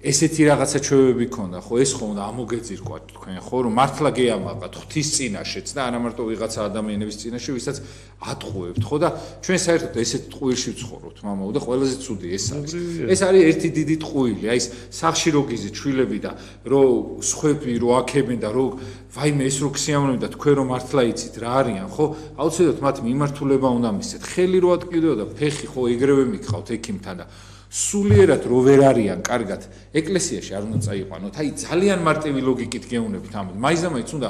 ესეთი რაღაცა ჩვევები ქონდა ხო ეს ხო უნდა ამოგეძირკვათ თქვენ ხო რომ მართლა გეამაყათ ღვთის წინაშეც და არა მარტო ვიღაცა ადამიანების წინაშე ვისაც ატყუებთ ხო და ჩვენ საერთოდ ესეთ ტყუილში ვცხოვრობთ მამაო და ყველაზე ცუდი ეს არის ეს არის ერთი დიდი ტყუილი აი ეს სახში რო გიზით შვილები და რო სხვები რო აქებენ და რო ვაიმე ეს რო ქსიამოვნებენ და თქვენ რო მართლა იცით რა არიან ხო აუცილებლად მათ მიმართულება უნდა მისცეთ ხელი რო ატკიდეო და ფეხი ხო ეგრევე მიყავთ ექიმთან და სულიერად რო ვერ არიან კარგად ეკლესიაში არ უნდა წაიყვანოთ აი ძალიან მარტივი ლოგიკით გეუნებთ ამ მაინც და მაინც უნდა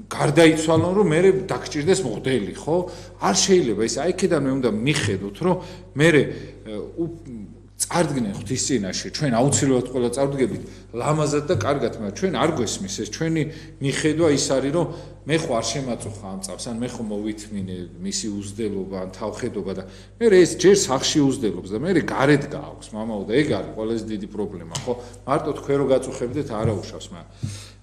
გარდაიცვალონ რომ მე დაგჭირდეს მღვდელი ხო არ შეიძლება ეს აი ქედან მე უნდა მიხედოთ რომ მე წარდგნენ ღვთის წინაშე ჩვენ აუცილებლად ყველა წარდგებით ლამაზად და კარგად მაგრამ ჩვენ არ გვესმის ეს ჩვენი მიხედვა ის არის რომ მე ხო არ შემაწუხა ამ წავს ან მე ხო მოვითმინე მისი უზდელობა ან თავხედობა და მე ეს ჯერ სახში უზდელობს და მე გარეთ გააქვს მამაო და ეგ არის ყველაზე დიდი პრობლემა ხო მარტო თქვენ რო გაწუხებდეთ არა უშავს მაგრამ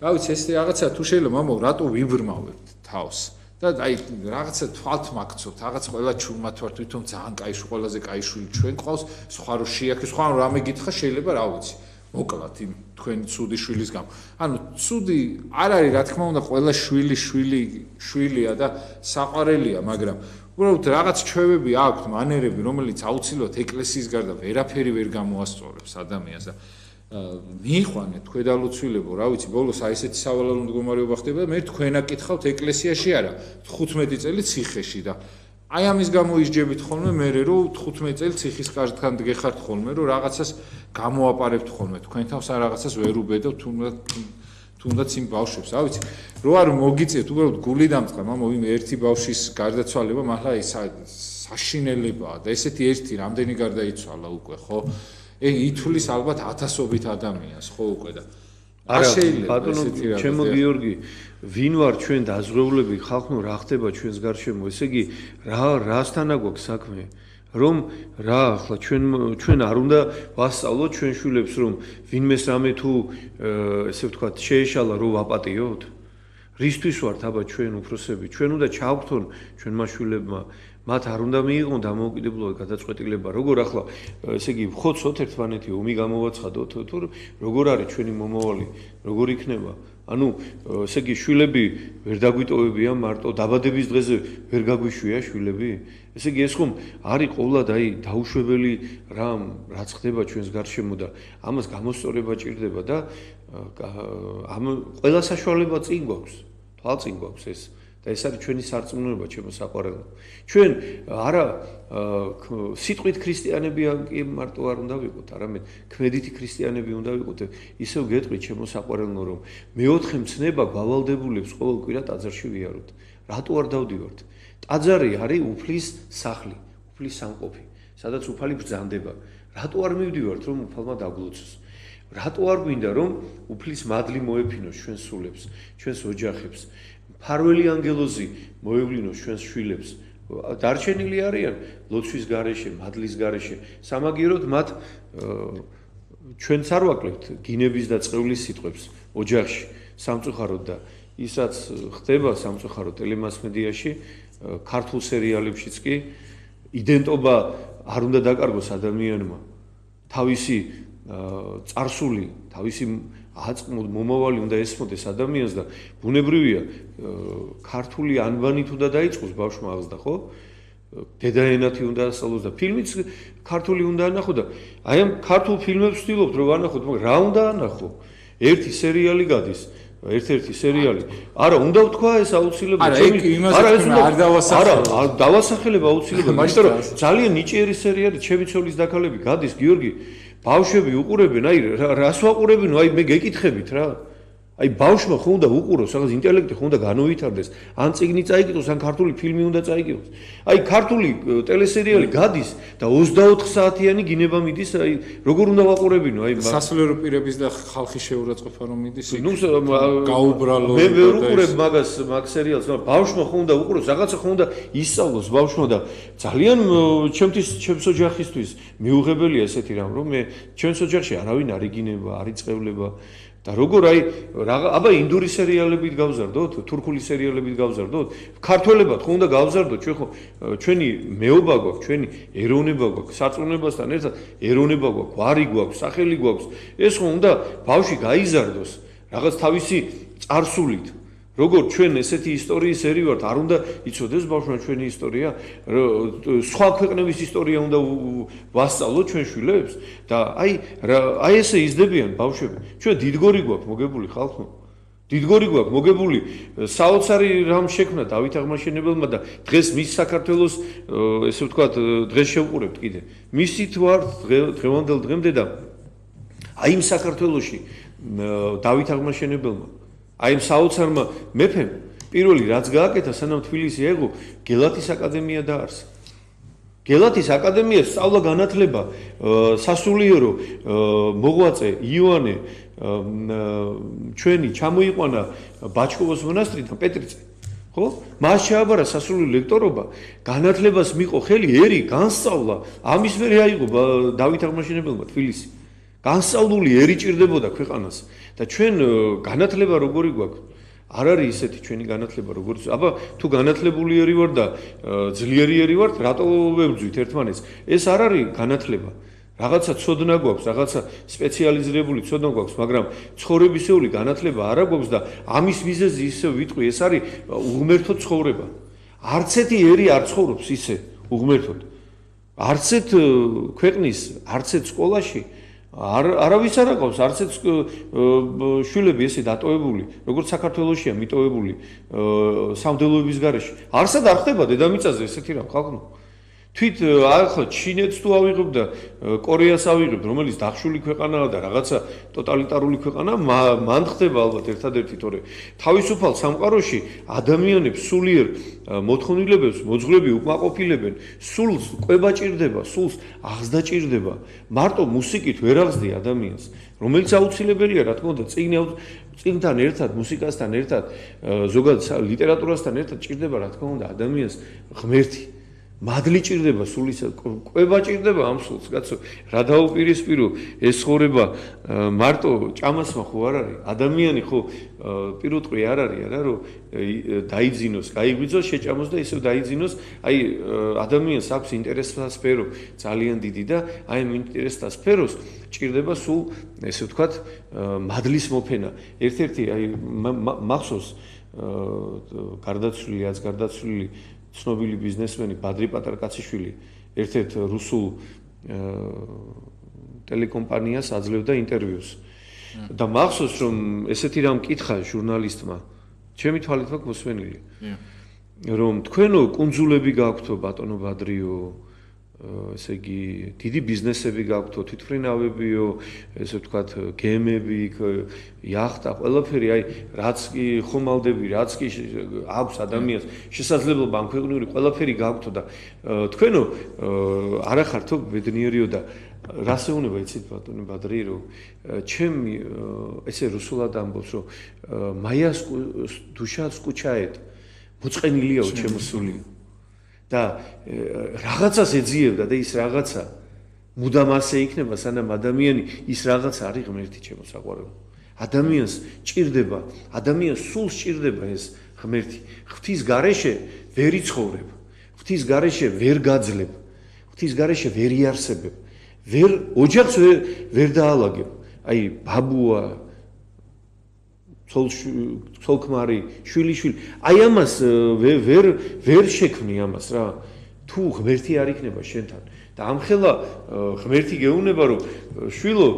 რა ვიცი ეს რაღაცა თუ შეიძლება მამაო რატო ვიბრმავებთ თავს და აი რაღაცა თვალთ მაგცობთ რაღაც ყველა ჩუმად ვარ თვითონ ძალიან кайში ყველაზე кайშვილი ჩვენ ყავს სხვა რო შეაქეს სხვა რო რამე გითხრა შეიძლება რა ვიცი მოკლათ იმ თქვენი ცუდი შვილის გამო ანუ ცუდი არ არის რა თქმა უნდა ყველა შვილია და საყვარელია მაგრამ უბრალოდ რაღაც ჩვევები აქვთ, მანერები, რომელიც აუცილებლად ეკლესიის გარდა ვერაფერი ვერ გამოასწორებს ადამიანს და მიიყვანეთ ქვედალოცვილებო, რა ვიცი, ბოლოს აი ესეთი სავალალო მდგომარეობა ხდება, მე თქვენა კითხავთ ეკლესიაში არა, 15 წელი ციხეში და აი ამის გამო ისჯებით ხოლმე მე რომ 15 წელი ციხის კართან დგეხართ ხოლმე, რომ რაღაცას გამოაპარებთ ხოლმე, თქვენ თავს არ რაღაცას ვერ უბედავთ, თუნდაც იმ ბავშვებს, რა ვიცი, რო არ მოგიწევთ, უბრალოდ გული დამწყა, მამო, იმ ერთი ბავშვის გარდაცვალება, მართლა ის საშინელებაა და ესეთი ერთი რამდენი გარდაიცვალა უკვე, ხო? ითვლის ალბათ ათასობით ადამიანს, ხო უკვე და არა, ბატონო, ჩემო გიორგი, ვინ ვარ ჩვენ დაზღვეულები, ხალხო, რა ხდება ჩვენს გარშემო, ესე იგი, რასთანა გვაქვს საქმე? რომ რა ახლა ჩვენ არ უნდა ვასწავლოთ ჩვენ შვილებს რომ ვინმეს რამე თუ ესე ვთქვათ შეეშალა რომ ვაპატიოთ რისთვის ვართ აბა ჩვენ უფროსები ჩვენ უნდა ჩავგთონ ჩვენმა შვილებმა მათ არ უნდა მიიღონ დამოუკიდებლად გადაწყვეტილება როგორ ახლა ესე იგი ვხოცოთ ერთმანეთი ომი გამოვაცხადოთ თუ როგორ არის ჩვენი მომავალი როგორ იქნება ანუ ესე იგი შვილები ვერ დაგვიტოვებიან მარტო დაბადების დღეზე ვერ გაგვიშვია შვილები ესე იგი ეს ხომ არის ყოვლად აი დაუშვებელი რამ რაც ხდება ჩვენს გარშემო და ამას გამოსწორება ჭირდება და ამ ყველა საშუალება წინ გვაქვს თვალწინ გვაქვს ეს და ეს არის ჩვენი სარწმუნოება ჩემო საყვარელო ჩვენ არა სიტყვით ქრისტიანები კი მარტო არ უნდა ვიყოთ არამედ ქმედითი ქრისტიანები უნდა ვიყოთ ისევ გეტყვით ჩემო საყვარელო რომ მეოთხე მცნება გავალდებულებს ყოველ კვირა ტაძარში ვიაროთ რატო არ დავდივართ ტაძარი არის უფლის სახლი უფლის სამყოფი სადაც უფალი ბრძანდება რატო არ მივდივართ რომ უფალმა დაგლოცოს რატო არ გვინდა რომ უფლის მადლი მოეფინოს ჩვენს სულებს ჩვენს ოჯახებს ფარველი ანგელოზი მოევლინოს ჩვენს შვილებს დარჩენილი არიან ლოცვის გარეშე მადლის გარეშე სამაგიეროდ მათ ჩვენც არ ვაკლებთ გინების და წყევლის სიტყვებს ოჯახში სამწუხაროდ და ისაც ხდება სამწუხაროდ ტელემასმედიაში ქართულ სერიალებშიც კი იდენტობა არ უნდა დაკარგოს ადამიანმა თავისი წარსული თავისი მომავალი უნდა ესმოდეს ადამიანს და ბუნებრივია ქართული ანბანი თუ და დაიწყოს ბავშვმა აღზრდა ხო დედაენათი უნდა ასწავლოს და ფილმიც ქართული უნდა ანახო და აი ამ ქართულ ფილმებს ვცდილობთ რომ ვანახოთ მაგრამ რა უნდა ანახო ერთი სერიალი გადის ერთ-ერთი სერიალი. არა, უნდა ვთქვა ეს აუცილებლად. არა, ეს არ დავასახელებ. არა, დავასახელებ აუცილებლად. იმიტომ რომ ძალიან ნიჭიერი სერიალი ჩემიცოლის დაქალები გადის, გიორგი. ბავშვები უყურებენ, აი რას ვაყურებინო, აი მე გეკითხებით რა. აი ბავშვმა ხო უნდა უყუროს, რაღაც ინტელექტი ხო უნდა განუვითარდეს, ან წიგნი წაიკითხოს, ან ქართული ფილმი უნდა წაიკითხოს. აი ქართული ტელესერიალი გადის და 24 საათიანი გინება მიდის, აი როგორ უნდა ვაყურებინო, აი სასულიერო პირების და ხალხის შეურაცხყოფა რომ მიდის, გაუბრალო. მე ვერ უყურებ მაგ სერიალს, მაგრამ ბავშვმა ხო უნდა უყუროს, რაღაცა ხო უნდა ისწავლოს ბავშვმა და ძალიან ჩემს ოჯახისთვის მიუღებელია ესეთი რამ, რომ მე ჩემს ოჯახში არავინ არ იგინება, არ იწევლება. და როგორ აი აბა ინდური სერიალებით გავზარდოთ, თურქული სერიალებით გავზარდოთ, ქართველებად ხო უნდა გავზარდოთ, ჩვენ ხო ჩვენი მეობა გვაქვს, ჩვენი ეროვნება გვაქვს, სარწმუნოებასთან ერთად ეროვნება გვაქვს, გვარი გვაქვს, სახელი გვაქვს. ეს ხო უნდა ბავშვი გაიზარდოს რაღაც თავისი წარსულით. როგორ ჩვენ ესეთი ისტორიის ერი ვართ, არ უნდა იცოდეს ბავშვმა ჩვენი ისტორია, სხვა ქვეყნების ისტორია უნდა ვასწავლოთ ჩვენ შვილებს და აი ესე იზრდებიან ბავშვები. ჩვენ დიდგორი გვაქვს მოგებული ხალხო. დიდგორი გვაქვს მოგებული საოცარი რამ შექმნა დავით აღმაშენებელმა და დღეს მის საქართველოს ესე ვთქვათ დღეს შევყურებთ კიდე. მისით ვართ დღევანდელ დღემდე და აი იმ საქართველოში დავით აღმაშენებელმა აი ამ საოცარმა მეფემ პირველი რაც გააკეთა სანამ თბილისი აიღო გელათის აკადემია დაარსა. გელათის აკადემია სწავლა განათლება სასულიერო მოღვაწე იოანე ჩვენი ჩამოიყვანა ბაჩკოვოს მონასტრიდან პეტრიცე ხო? მას შეაბარა სასულიერო ლექტორობა, განათლებას მიყო ხელი, ერი განსწავლა, ამის მერე აიღო დავით აღმაშენებელმა თბილისი. განსწავლული ერი ჭირდებოდა ქვეყანას და ჩვენ განათლება როგორი გვაქვს? არ არის ისეთი ჩვენი განათლება როგორც აბა თუ განათლებული ერი ვარ და ძლიერი ერი ვარ, რატო ვებრძვით ერთმანეთს? ეს არ არის განათლება. რაღაცა ცოდნა გვაქვს, რაღაცა სპეციალიზირებული ცოდნა გვაქვს, მაგრამ ცხოვრებისეული განათლება არ გვაქვს და ამის მიზეზი ისე ვიტყვი, ეს არის უღმერთო ცხოვრება. არც ერთი ერი არ ცხოვრობს ისე უღმერთოდ. არც ერთ ქვეყნის, არც ერთ სკოლაში არავის არ აყავს, არც ერთ შვილები ესე დატოვებული, როგორც საქართველოსია მიტოვებული სამდელოების გარეშე. არსად არ ხდება დედამიწაზე ესეთი რამ ხალხო. თვით ახლა ჩინეთს თუ ავიღებ და კორეას ავიღებ, რომელიც დახშული ქვეყანაა და რაღაცა ტოტალიტარული ქვეყანაა, მან ხდება ალბათ ერთადერთი, თორე თავისუფალ სამყაროში ადამიანებს სულიერ მოთხოვნილებებს მოძღვრები უკმაყოფილებენ, სულს ყვება ჭირდება, სულს აღზრდა ჭირდება. მარტო მუსიკით ვერ აღზრდი ადამიანს, რომელიც აუცილებელია, რა თქმა უნდა, წიგნთან ერთად, მუსიკასთან ერთად, ზოგადად ლიტერატურასთან ერთად ჭირდება, რა თქმა უნდა, ადამიანს ღმერთი. მადლი ჭირდება სულისა, ყვება ჭირდება ამ სულს, კაცო, რა დაუპირისპირო ეს ცხოვრება მარტო ჭამასმა ხო არ არის, ადამიანი ხო პირუტყვი არ არის, არა, რომ დაიძინოს, გაიგვიძოს, შეჭამოს და ისევ დაიძინოს, აი ადამიანს აქვს ინტერესთა სფერო ძალიან დიდი და აი ამ ინტერესთა სფეროს ჭირდება სულ, ესე ვთქვათ, მადლის მოფენა. ერთ-ერთი აი მახსოვს გარდაცვლილი ცნობილი ბიზნესმენი ბადრი პატარკაციშვილი ერთ-ერთ რუსულ ტელეკომპანიას აძლევდა ინტერვიუს. და მახსოვს რომ ესეთი რამ კითხა ჟურნალისტმა, ჩემი თვალით მაქვს მოსვენილი. რომ თქვენო კუნძულები გაქვთო ბატონო ბადრიო, ესე იგი დიდი ბიზნესები გაქვთო, თვითმფრინავებიო, ესე ვთქვათ, გემები, იახტა, ყველაფერი, აი რაც კი ხომალდები, რაც კი აქვს ადამიანს შესაძლებლობა ამ ქვეყნიური ყველაფერი გაქვთო და თქვენო არა ხართო ბედნიერიო და რას ეუბნება იცით ბატონო ბადრი, რომ ჩემი ესე რუსულად ამბობს, რომ მაიას დუშა скучает, მოწყენილიაო ჩემო სული. და რაღაცას ეძიებდა და ის რაღაცა მუდამ ასე იქნება, სანამ ადამიანი ის რაღაცა არის ღმერთი ჩემო საყვარელო. ადამიანს ჭირდება, ადამიანს სულს ჭირდება ეს ღმერთი. ღვთის გარეშე ვერ იცხოვრებ, ღვთის გარეშე ვერ გაძლებ, ღვთის გარეშე ვერ იარსებებ, ვერ ოჯახს ვერ დაალაგებ. აი ბაბუა ცოლქმარი, შვილი, აი ამას ვერ შექმნი ამას რა. თუ ღმერთი არ იქნება შენთან და ამხელა ღმერთი გეუბნება, რომ შვილო,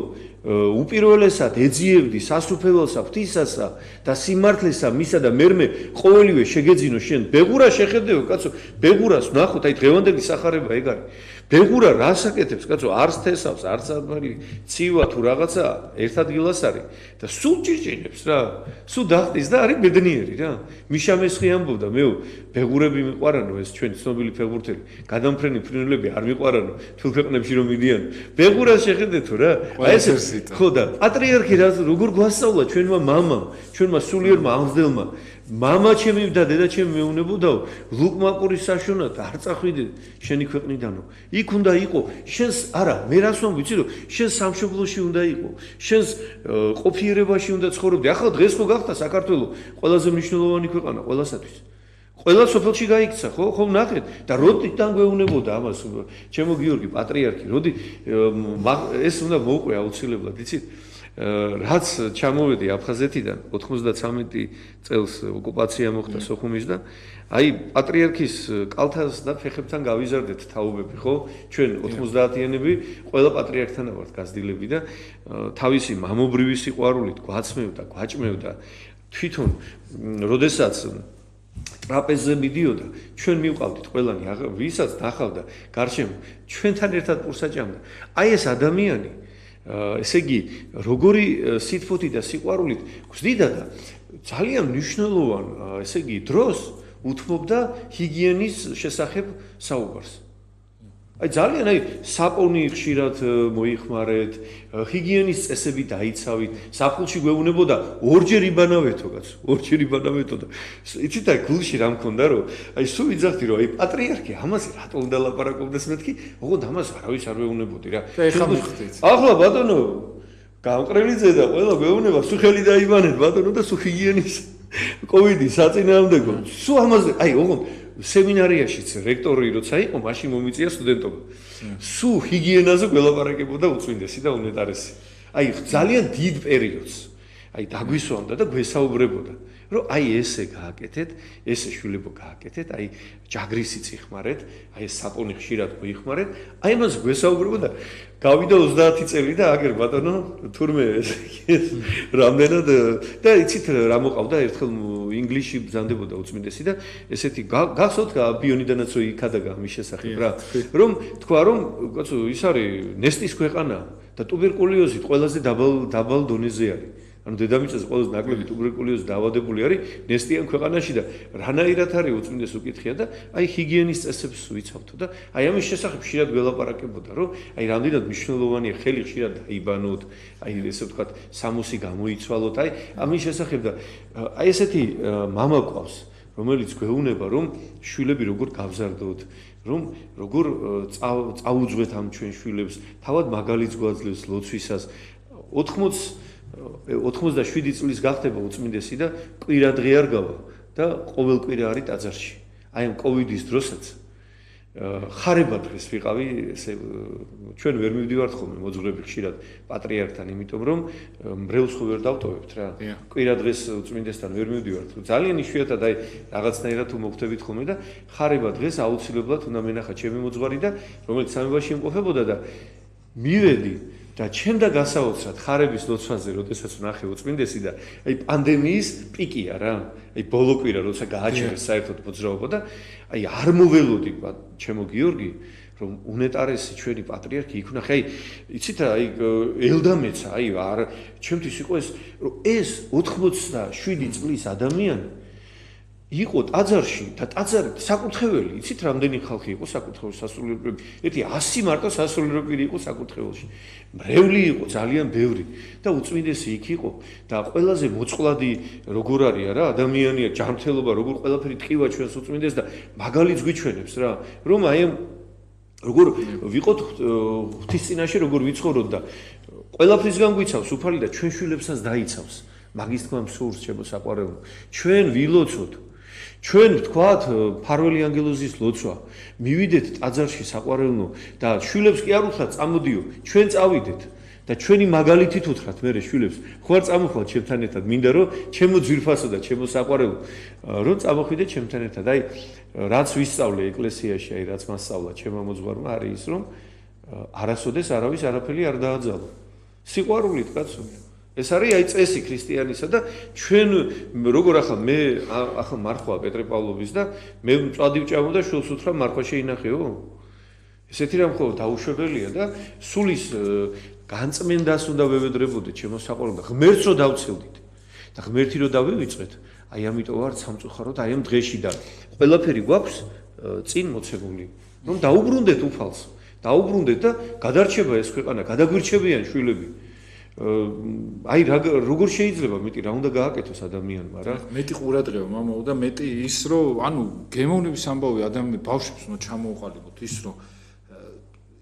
უპირველესად ეძიებდი სასუფეველსა, ღვთისასა და სიმართლესა მისა და მერმე ყოველივე შეგეძინო შენ. ბეღურა შეხედეო, კაცო, ბეღურას ნახოთ, აი დღევანდელი სახარება ეგ არის. ბეღურა რას აკეთებს, კაცო, არც თესავს, არც აბარი, ცივა თუ რაღაცა ერთ ადგილას არის და სულ ჭირჭინებს რა. სულ დახტის და არის ბედნიერი რა. მიშა მესხი ამბობდა, მეო, ბეღურები მიყვარანო, ეს ჩვენი ცნობილი ფეხბურთელი, გადამფრენი ფრინველები არ მიყვარანო, თულ ქვეყნებში რომ მიდიან. ბეღურას შეხედეთო რა. აი ეს ხო და პატრიარქი როგორ გვასწავლა ჩვენმა მამამ, ჩვენმა სულიერმა აღზრდელმა, მამა ჩემი და დედა ჩემი მეუნებოდაო, ლუკმაკურის საშონად არ წახვიდე შენი ქვეყნიდანო. იქ უნდა იყო შენს, არა, მე რას ვამბიცი, რომ შენს სამშობლოში უნდა იყო, შენს ყოფიერებაში უნდა ცხოვრობდი. ახლა დღეს ხო გახდა საქართველო ყველაზე მნიშვნელოვანი ქვეყანა ყველასათვის. ყველა სოფელში გაიქცა, ხო ნახეთ და როდიდან გვეუბნებოდა ამას ჩემო გიორგი პატრიარქი, როდი ეს უნდა მოუყვე აუცილებლად, იცით? რაც ჩამოვედი აფხაზეთიდან 93 წელს ოკუპაცია მოხდა სოხუმისდან, აი პატრიარქის კალთას და ფეხებთან გავიზარდეთ თაობები, ხო? ჩვენ 90-იანები ყველა პატრიარქთან ვართ გაზრდილები და თავისი მამობრივი სიყვარულით გვაცმევდა, გვაჭმევდა. თვითონ როდესაც ტრაპეზზე მიდიოდა, ჩვენ მივყავდით ყველანი, ვისაც ნახავდა გარშემო, ჩვენთან ერთად პურს აჭამდა. აი ეს ადამიანი, ესე იგი, როგორი სითბოთი და სიყვარულით გვზდიდა და ძალიან მნიშვნელოვან, ესე იგი, დროს უთმობდა ჰიგიენის შესახებ საუბარს. აი ძალიან საპონი ხშირად მოიხმარეთ, ჰიგიენის წესები დაიცავით, საფულში გვეუბნებოდა ორჯერ იბანავეთო, კაცო, ორჯერ იბანავეთო და იცით აი გულში რა მქონდა, რომ აი სულ ვიძახდი, რომ აი პატრიარქი ამაზე რატო უნდა ლაპარაკობდეს მეთქი, ოღონდ ამას არავის არ ვეუბნებოდი რა. ეხლა მიხდით. ახლა ბატონო, გამყრელიძე და ყველა გვეუბნება, სულ ხელი დაიბანეთ ბატონო და სულ ჰიგიენის კოვიდის საწინააღმდეგო. სულ ამაზე, აი ოღონდ სემინარიაშიც რექტორი როცა იყო, მაშინ მომიწია სტუდენტობა. სულ ჰიგიენაზე გველაპარაკებოდა უწმინდესი და უნეტარესი. აი ძალიან დიდ პერიოდს. აი დაგვისვამდა და გვესაუბრებოდა. რომ აი ესე გააკეთეთ, ესე შვილებო გააკეთეთ, აი ჯაგრისიც იხმარეთ, აი ეს საპონი ხშირად მოიხმარეთ, აი ამას გვესაუბრებო და გავიდა 30 წელი და აგერ ბატონო თურმე რამდენად და იცით რა მოყავდა ერთხელ ინგლისში ბრძანდებოდა უწმინდესი და ესეთი გახსოვთ ბიონიდანაც იქადაგა მის შესახებ რა რომ თქვა რომ კაცო ის არის ნესტის ქვეყანა და ტუბერკულოზით ყველაზე დაბალ დონეზე არის ანუ დედამიწაზე ყველაზე ნაკლები ტუბერკულოზით დაავადებული არის ნესტიან ქვეყანაში და რანაირად არის უწმინდეს უკითხია და აი ჰიგიენის წესებს ვიცავთო და აი ამის შესახებ ხშირად გველაპარაკებოდა რომ აი რამდენად მნიშვნელოვანია ხელი ხშირად დაიბანოთ აი ესე ვთქვათ სამოსი გამოიცვალოთ აი ამის შესახებ და აი ესეთი მამა ყავს რომელიც გვეუბნება რომ შვილები როგორ გავზარდოთ რომ როგორ წაუძღვეთ ამ ჩვენ შვილებს თავად მაგალითს გვაძლევს ლოცვისას 87 წლის გახდება უწმინდესი და კვირადღე არ გავა და ყოველ კვირა არის ტაძარში. აი ამ კოვიდის დროსაც ხარება დღეს ვიყავი, ესე ჩვენ ვერ მივდივართ ხოლმე მოძღვრები ხშირად პატრიარქთან, იმიტომ რომ მრევლს ხო ვერ დავტოვებთ რა. კვირადღეს უწმინდესთან ვერ მივდივართ. ძალიან იშვიათად აი რაღაცნაირად თუ მოხვდებით ხოლმე და ხარება დღეს აუცილებლად უნდა მენახა ჩემი მოძღვარი და რომელიც სამებაში იმყოფებოდა და მივედი და ჩემდა გასაოცრად ხარების ლოცვაზე, როდესაც ვნახე უწმინდესი და აი პანდემიის პიკია რა. აი ბოლო კვირა როცა გააჩერეს საერთოდ მოძრაობა და აი არ მოველოდი ჩემო გიორგი რომ უნეტარესი ჩვენი პატრიარქი იქ ვნახე. აი იცით რა აი ელდამეცა აი არ ჩემთვის იყო ეს რომ ეს 87 წლის ადამიანი იყო ტაძარში და ტაძარი საკურთხეველი, იცით რამდენი ხალხი იყო საკურთხეველში სასულიერო ერთი 100 მარტო სასულიერო პირი იყო საკურთხეველში. მრევლი იყო ძალიან ბევრი და უწმინდესი იქ იყო და ყველაზე მოწყვლადი როგორ არის რა ადამიანია ჯანმრთელობა როგორ ყველაფერი ტყივა ჩვენს უწმინდეს და მაგალითს გვიჩვენებს რა რომ აი როგორ ვიყოთ ღვთის წინაშე როგორ ვიცხოვროთ და ყველაფრისგან გვიცავს უფალი და ჩვენ შვილებსაც დაიცავს მაგის თქმა მსურს ჩემო საყვარელო ჩვენ ვილოცოთ ჩვენ ვთქვათ ფარველი ანგელოზის ლოცვა მივიდეთ ტაძარში საყვარელო და შვილებს კი არ უთხრათ წამოდიო ჩვენ წავიდეთ და ჩვენი მაგალითით უთხრათ მე შვილებს ხوار წამოხვალ ჩემთან ერთად მინდა რომ ჩემო ძვირფასო და ჩემო საყვარელო რომ წამოხვიდეთ ჩემთან ერთად აი რაც ვისწავლე ეკლესიაში აი რაც მასწავლა ჩემო მოძღვარმა არის ის რომ არასოდეს არავის არაფერი არ დააძალო სიყვარულით კაცო ეს არის აი წესი ქრისტიანისა და ჩვენ როგორ ახლა მე ახლა მარხვა პეტრე პავლოვის და მე მწვადი ვჭამო და შულს უთხრა მარხვა შეინახეო ესეთი რამ ხო დაუშვებელია და სულის განწმენდას უნდა ვევედრებოდეთ ჩემო საყვარელო და ღმერთს რო დავცილდით და ღმერთი რო დავივიწყეთ აი ამიტომ ვარ სამწუხაროდ აი ამ დღეში და ყველაფერი გვაქვს წინ მოცემული რომ დაუბრუნდეთ უფალს დაუბრუნდეთ და გადარჩება ეს ქვეყანა გადაგვირჩებიან შვილები აი როგორ შეიძლება მეტი რა უნდა გააკეთოს ადამიანმა რა მეტი ყურადღება მამაო და მეტი ის რომ ანუ გემოვნების ამბავი ადამიანს ბავშვებს უნდა ჩამოუყალიბოთ ის რომ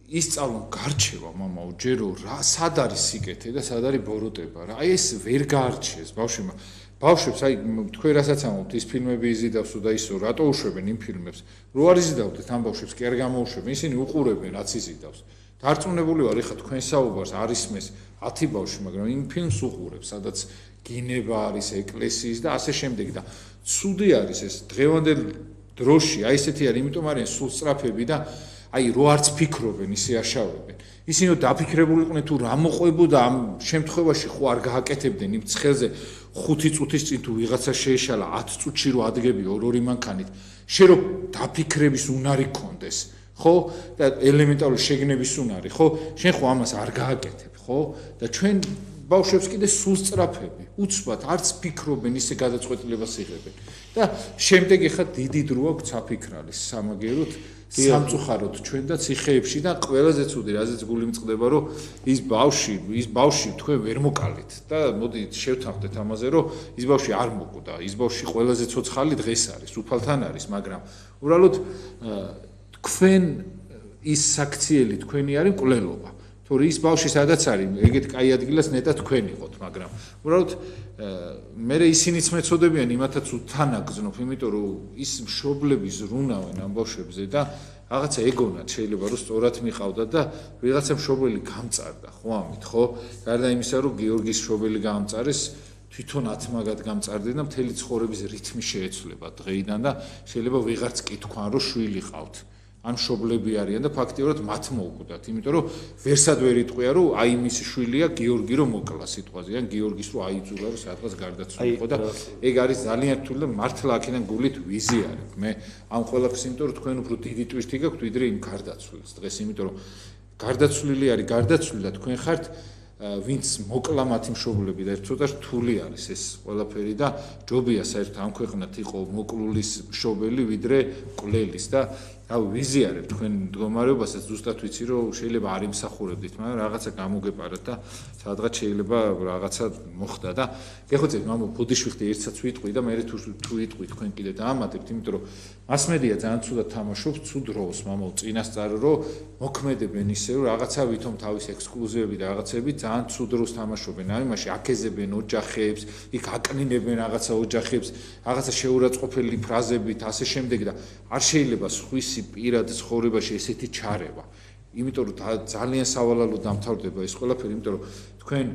ის წავლონ გარჩევა მამაო ჯერო რა სად არის სიკეთე და სად არის ბოროტება რა აი ეს ვერ გაარჩიეს ბავშვებმა ბავშვებს აი თქვენ რასაც ამბობთ ის ფილმები იზიდავსო და ისო რატო უშვებენ იმ ფილმებს რო არ იზიდავდეთ ამ ბავშვებს კი არ გამოუშვებენ ისინი უყურებენ რაც იზიდავს დარწმუნებული ვარ ეხლა თქვენ საუბარს არის მეს 10 ბავშვი მაგრამ იმ ფილმს უყურებს სადაც გინება არის ეკლესიის და ასე შემდეგ და ცუდი არის ეს დღევანდელ დროში აი ესეთი არის იმიტომ არიან სულ სწრაფები და აი რო არც ფიქრობენ ისე აშავებენ ისინი დაფიქრებულიყვნენ თუ რა მოყვებოდა ამ შემთხვევაში ხო არ გააკეთებდნენ იმ ცხელზე 5 წუთის წინ თუ ვიღაცა შეეშალა 10 წუთში რო ადგები ორ-ორი მანქანით შე რო დაფიქრების უნარი გქონდეს ხო და ელემენტარული შეგნების უნარი ხო შენ ხო ამას არ გააკეთებ ხო და ჩვენ ბავშვებს კიდე სულ სწრაფები უცბად არც ფიქრობენ ისე გადაწყვეტილებას იღებენ და შემდეგ ახლა დიდი დრო აქვს საფიქრალის სამაგეროთ სამწუხაროდ ჩვენ და ციხეებში და ყველაზე ცუდი რაზეც გული მწყდება რომ ის ბავშვი თქვენ ვერ მოკალით და მოდი შევთანხმდეთ ამაზე რომ ის ბავშვი არ მოკვდა ის ბავშვი ყველაზე ცოცხალი დღეს არის უფალთან არის მაგრამ უბრალოდ თქვენ ის საქციელი თქვენი არის მკვლელობა თორე ის ბავშვი სადაც არის ეგეთ კაი ადგილას ნეტა თქვენ იყოთ მაგრამ უბრალოდ მე ისინიც მეწოდებიან იმათაც უთანაგზნობ იმიტომ რომ ის მშობლები ზრუნავენ ამ ბავშვებზე და რაღაცა ეგონათ შეიძლება რომ სწორად მიყავდა და ვიღაცა მშობელი გამწარდა ხო ამით ხო გარდა იმისა რომ გიორგის მშობელი გამწარეს თვითონ ათმაგად გამწარდნენ და მთელი ცხოვრების რითმი შეეცვლება დღეიდან და შეიძლება ვიღარც კი თქვან რომ შვილი ყავთ ან მშობლები არიან და ფაქტიურად მათ მოუკვდათ იმიტომ რომ ვერსად ვერ იტყვია რომ აი მისი შვილია გიორგი რომ მოკლა სიტყვაზე ან გიორგის რომ აიძულა რომ სადღაც გარდაცვლილიყო და ეგ არის ძალიან რთული და მართლა აქედან გულით ვიზიარებ მე ამ ყველაფერს იმიტომ რომ თქვენ უფრო დიდი ტვირთი გაქვთ ვიდრე იმ გარდაცვლილს დღეს იმიტომ რომ გარდაცვლილი არის გარდაცვლილი და თქვენ ხართ ვინც მოკლა მათი მშობლები და ცოტა რთული არის ეს ყველაფერი და ჯობია საერთოდ ამ ქვეყნად იყო მოკლულის მშობელი ვიდრე მკვლელის და ვიზიარებ თქვენ მდგომარეობასაც ზუსტად ვიცი რომ შეიძლება არ იმსახურებდით მაგრამ რაღაცა გამოგეპარათ და სადღაც შეიძლება რაღაცა მოხდა და გეხოცეთ მამო ბოდიშვიხტი ერთსაც ვიტყვი და მე თუ ვიტყვი თქვენ კიდე დაამატებთ იმიტომ რომ მასმედია ძალიან ცუდად თამაშობს ცუდ როლს მამო წინასწარ რომ მოქმედებენ ისე რომ რაღაცა ვითომ თავის ექსკლუზივები და რაღაცები ძალიან ცუდ როლს თამაშობენ აი მაშინ აკეზებენ ოჯახებს იქ აკნინებენ რაღაცა ოჯახებს რაღაცა შეურაცხყოფელი ფრაზებით ასე შემდეგ და არ შეიძლება სხვისი პირადი ცხოვრებაში ესეთი ჩარევა. იმიტომ რომ ძალიან სავალალო დამთავრდება ეს ყველაფერი, იმიტომ რომ თქვენ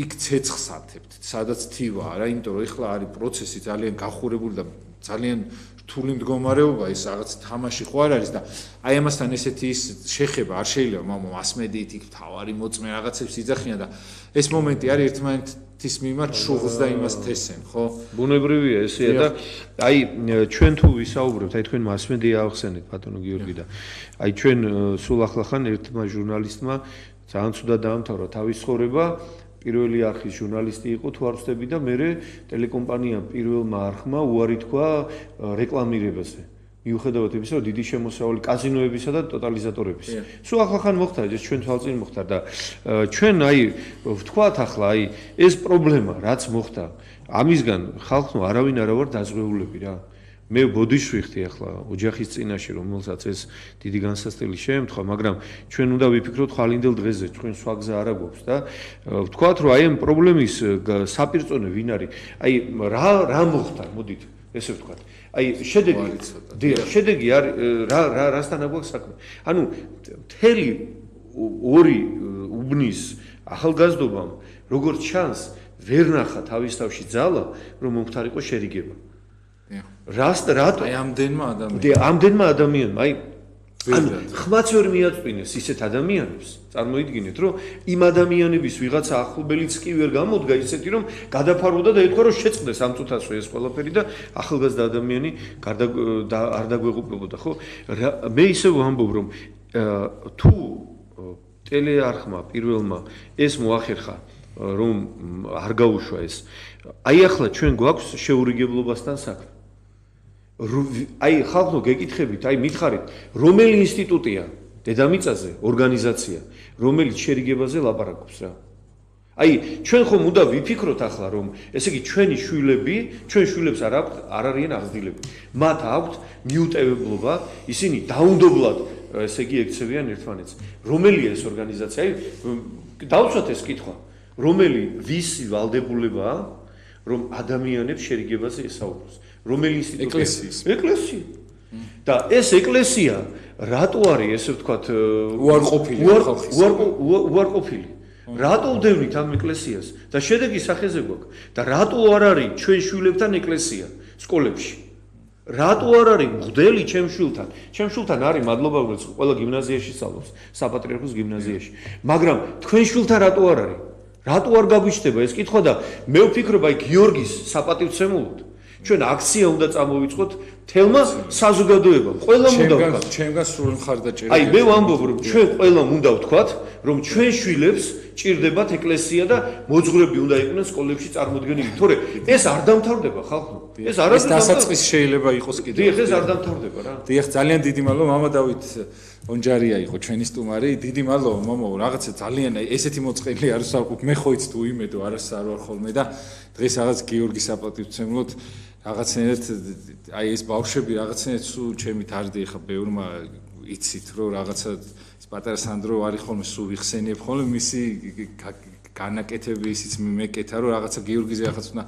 იქ ცეცხლს ათებთ, სადაც თივა არა, იმიტომ რომ ეხლა არის პროცესი ძალიან გახურებული და ძალიან რთული მდგომარეობა ის რაღაც თამაში ხო არ არის და აი ამასთან ესეთი ის შეხება არ შეიძლება მამო მასმედიით იქ თავარი მოწმე რაღაცებს იძახიან და ეს მომენტი არის ერთმანეთის მიმართ შუღლს და იმას თესენ ხო ბუნებრივია ესეა და აი ჩვენ თუ ვისაუბრებთ აი თქვენ მასმედია ახსენეთ ბატონო გიორგი და აი ჩვენ სულ ახლახან ერთმა ჟურნალისტმა ძალიან ცუდად დაამთავრა თავის ცხოვრება პირველი არხის ჟურნალისტი იყო თუ არ ვცდები და მე ტელეკომპანიამ პირველმა არხმა უარი თქვა რეკლამირებაზე. მიუხედავად იმისა, რომ დიდი შემოსავალი კაზინოებისა და ტოტალიზატორების. სულ ახლახან მოხდა ეს ჩვენ თვალწინ მოხდა და ჩვენ აი ვთქვათ ახლა აი ეს პრობლემა რაც მოხდა ამისგან ხალხო არავინ არა ვარ დაზღვეულები რა. მე ბოდიშვიხტი ახლა ოჯახის წინაშე რომელსაც ეს დიდი განსასწრელი შეემთხვა, მაგრამ ჩვენ უნდა ვიფიქროთ ხალინდელ დღეზე, ჩვენ სხვა გზა არ აქვს და ვთქვათ რომ აი ამ პრობლემის საპირწონე ვინ არის? აი რა მოხდა, მოდით ესე ვთქვათ. აი შედეგი არის რასთან აქვს საქმე. ანუ მთელი ორი უბნის ახალგაზრდობამ როგორც ჩანს ვერ ნახა თავის თავში ძალა რომ მომხდარიყო შერიგება. რატო? აი ამდენმა ადამიანმა, აი ხმაც ვერ მიაწვინეს ისეთ ადამიანებს. წარმოიდგინეთ, რომ იმ ადამიანების ვიღაცა ახლობელიც კი ვერ გამოდგა ისეთი, რომ გადაფარვოდა და ეთქვა, რომ შეწყდეს ამ წუთასვე ეს ყველაფერი და ახალგაზრდა ადამიანი არ დაგვეღუპებოდა, ხო? მე ისევ ვამბობ, რომ თუ ტელეარხმა პირველმა ეს მოახერხა, რომ არ გაუშვა ეს. აი ახლა ჩვენ გვაქვს შეურიგებლობასთან საქმე. აი ხალხო გეკითხებით, აი მითხარით, რომელი ინსტიტუტია დედამიწაზე, ორგანიზაცია, რომელიც შერიგებაზე ლაპარაკობს რა. აი ჩვენ ხომ უნდა ვიფიქროთ ახლა, რომ ესე იგი ჩვენი შვილები, ჩვენ შვილებს არ არიან აღზრდილები. მათ აქვთ მიუტევებლობა, ისინი დაუნდობლად, ესე იგი ექცევიან ერთმანეთს. რომელია ეს ორგანიზაცია? აი დავუშვათ ეს კითხვა. რომელი ვისი ვალდებულებაა, რომ ადამიანებს შერიგებაზე ესაუბროს? რომელი ინსტიტუტია? ეკლესია. და ეს ეკლესია რატო არის ესე ვთქვათ უარყოფილი? რატო ვდევნით ამ ეკლესიას? და შედეგი სახეზე გვაქვს. და რატო არ არის ჩვენ შვილებთან ეკლესია სკოლებში? რატო არ არის მღვდელი ჩემ შვილთან? ჩემ შვილთან არის მადლობა რომ ყველა გიმნაზიაში სწავლობს, საპატრიარქოს გიმნაზიაში. მაგრამ თქვენ შვილთან რატო არ არის? რატო არ გაგვიჩნდება ეს კითხვა და მე ვფიქრობ აი გიორგის საპატივცემულოდ ჩვენ აქცია უნდა წამოვიწყოთ თელმა საზოგადოებამ. ყველამ უნდა ვთქვათ. ჩემგან სრული მხარდაჭერა. აი მე ვამბობ რომ ჩვენ ყველამ უნდა ვთქვათ რომ ჩვენ შვილებს ჭირდებათ ეკლესია და მოძღვრები უნდა იყვნენ სკოლებში წარმოდგენილი. თორე ეს არ დამთავრდება ხალხო. ეს არ არის დასაწყისი შეიძლება იყოს კიდე. დიახ, ეს არ დამთავრდება რა. დიახ, ძალიან დიდი მადლობა მამა დავითონჯარია იყო ჩვენი სტუმარი. დიდი მადლობა მამო, რაღაცა ძალიან ესეთი მოწყელი არის საერთოდ მე ხო იცით უიმედო არას არ ვარ ხოლმე და დღეს რაღაც გიორგის საპატივცემულოდ რაღაცნაირად აი ეს ბავშვები რაღაცნაირად სულ ჩემი თარდი ხა ბევრმა იცით რომ რაღაცა ეს პატარა სანდრო არის ხოლმე სულ ვიხსენიებ ხოლმე მისი განაკეთები ისიც მეკეთა რომ რაღაცა გიორგიზე რაღაც უნდა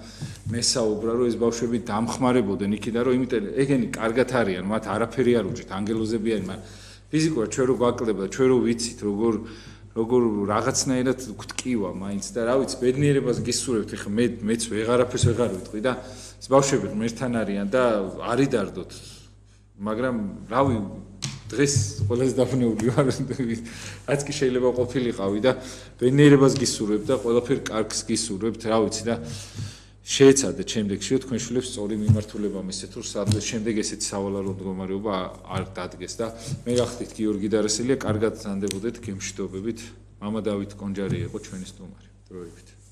მესაუბრა რომ ეს ბავშვები დამხმარებოდნენ იქიდან რომ იმიტომ ეგენი კარგად არიან მათ არაფერი არ უჭირთ ანგელოზები არიან მაგრამ ფიზიკურად ჩვენ რო გვაკლდება ჩვენ რო ვიცით როგორ რაღაცნაირად გვტკივა მაინც და რა ვიცი, ბედნიერებას გისურვებთ, ეხლა მეც ვეღარაფერს ვეღარ ვიტყვი და ეს ბავშვები ღმერთთან არიან და არიდარდოთ. მაგრამ რავი, დღეს ყველაზე დაფნეული ვარ, რაც კი შეიძლება ყოფილიყავი და ბედნიერებას გისურვებ და ყველაფერ კარგს გისურვებთ, რა ვიცი და შეეცადეთ შემდეგში თქვენ შვილებს სწორი მიმართულება მისცეთ, რომ სადღაც შემდეგ ესეთი სავალალო მდგომარეობა არ დადგეს და მე გახდით გიორგი დარასელია, კარგად ზანდებოდეთ, გემშვიდობებით. მამა დავით კონჯარი იყო ჩვენი სტუმარი. დროებით.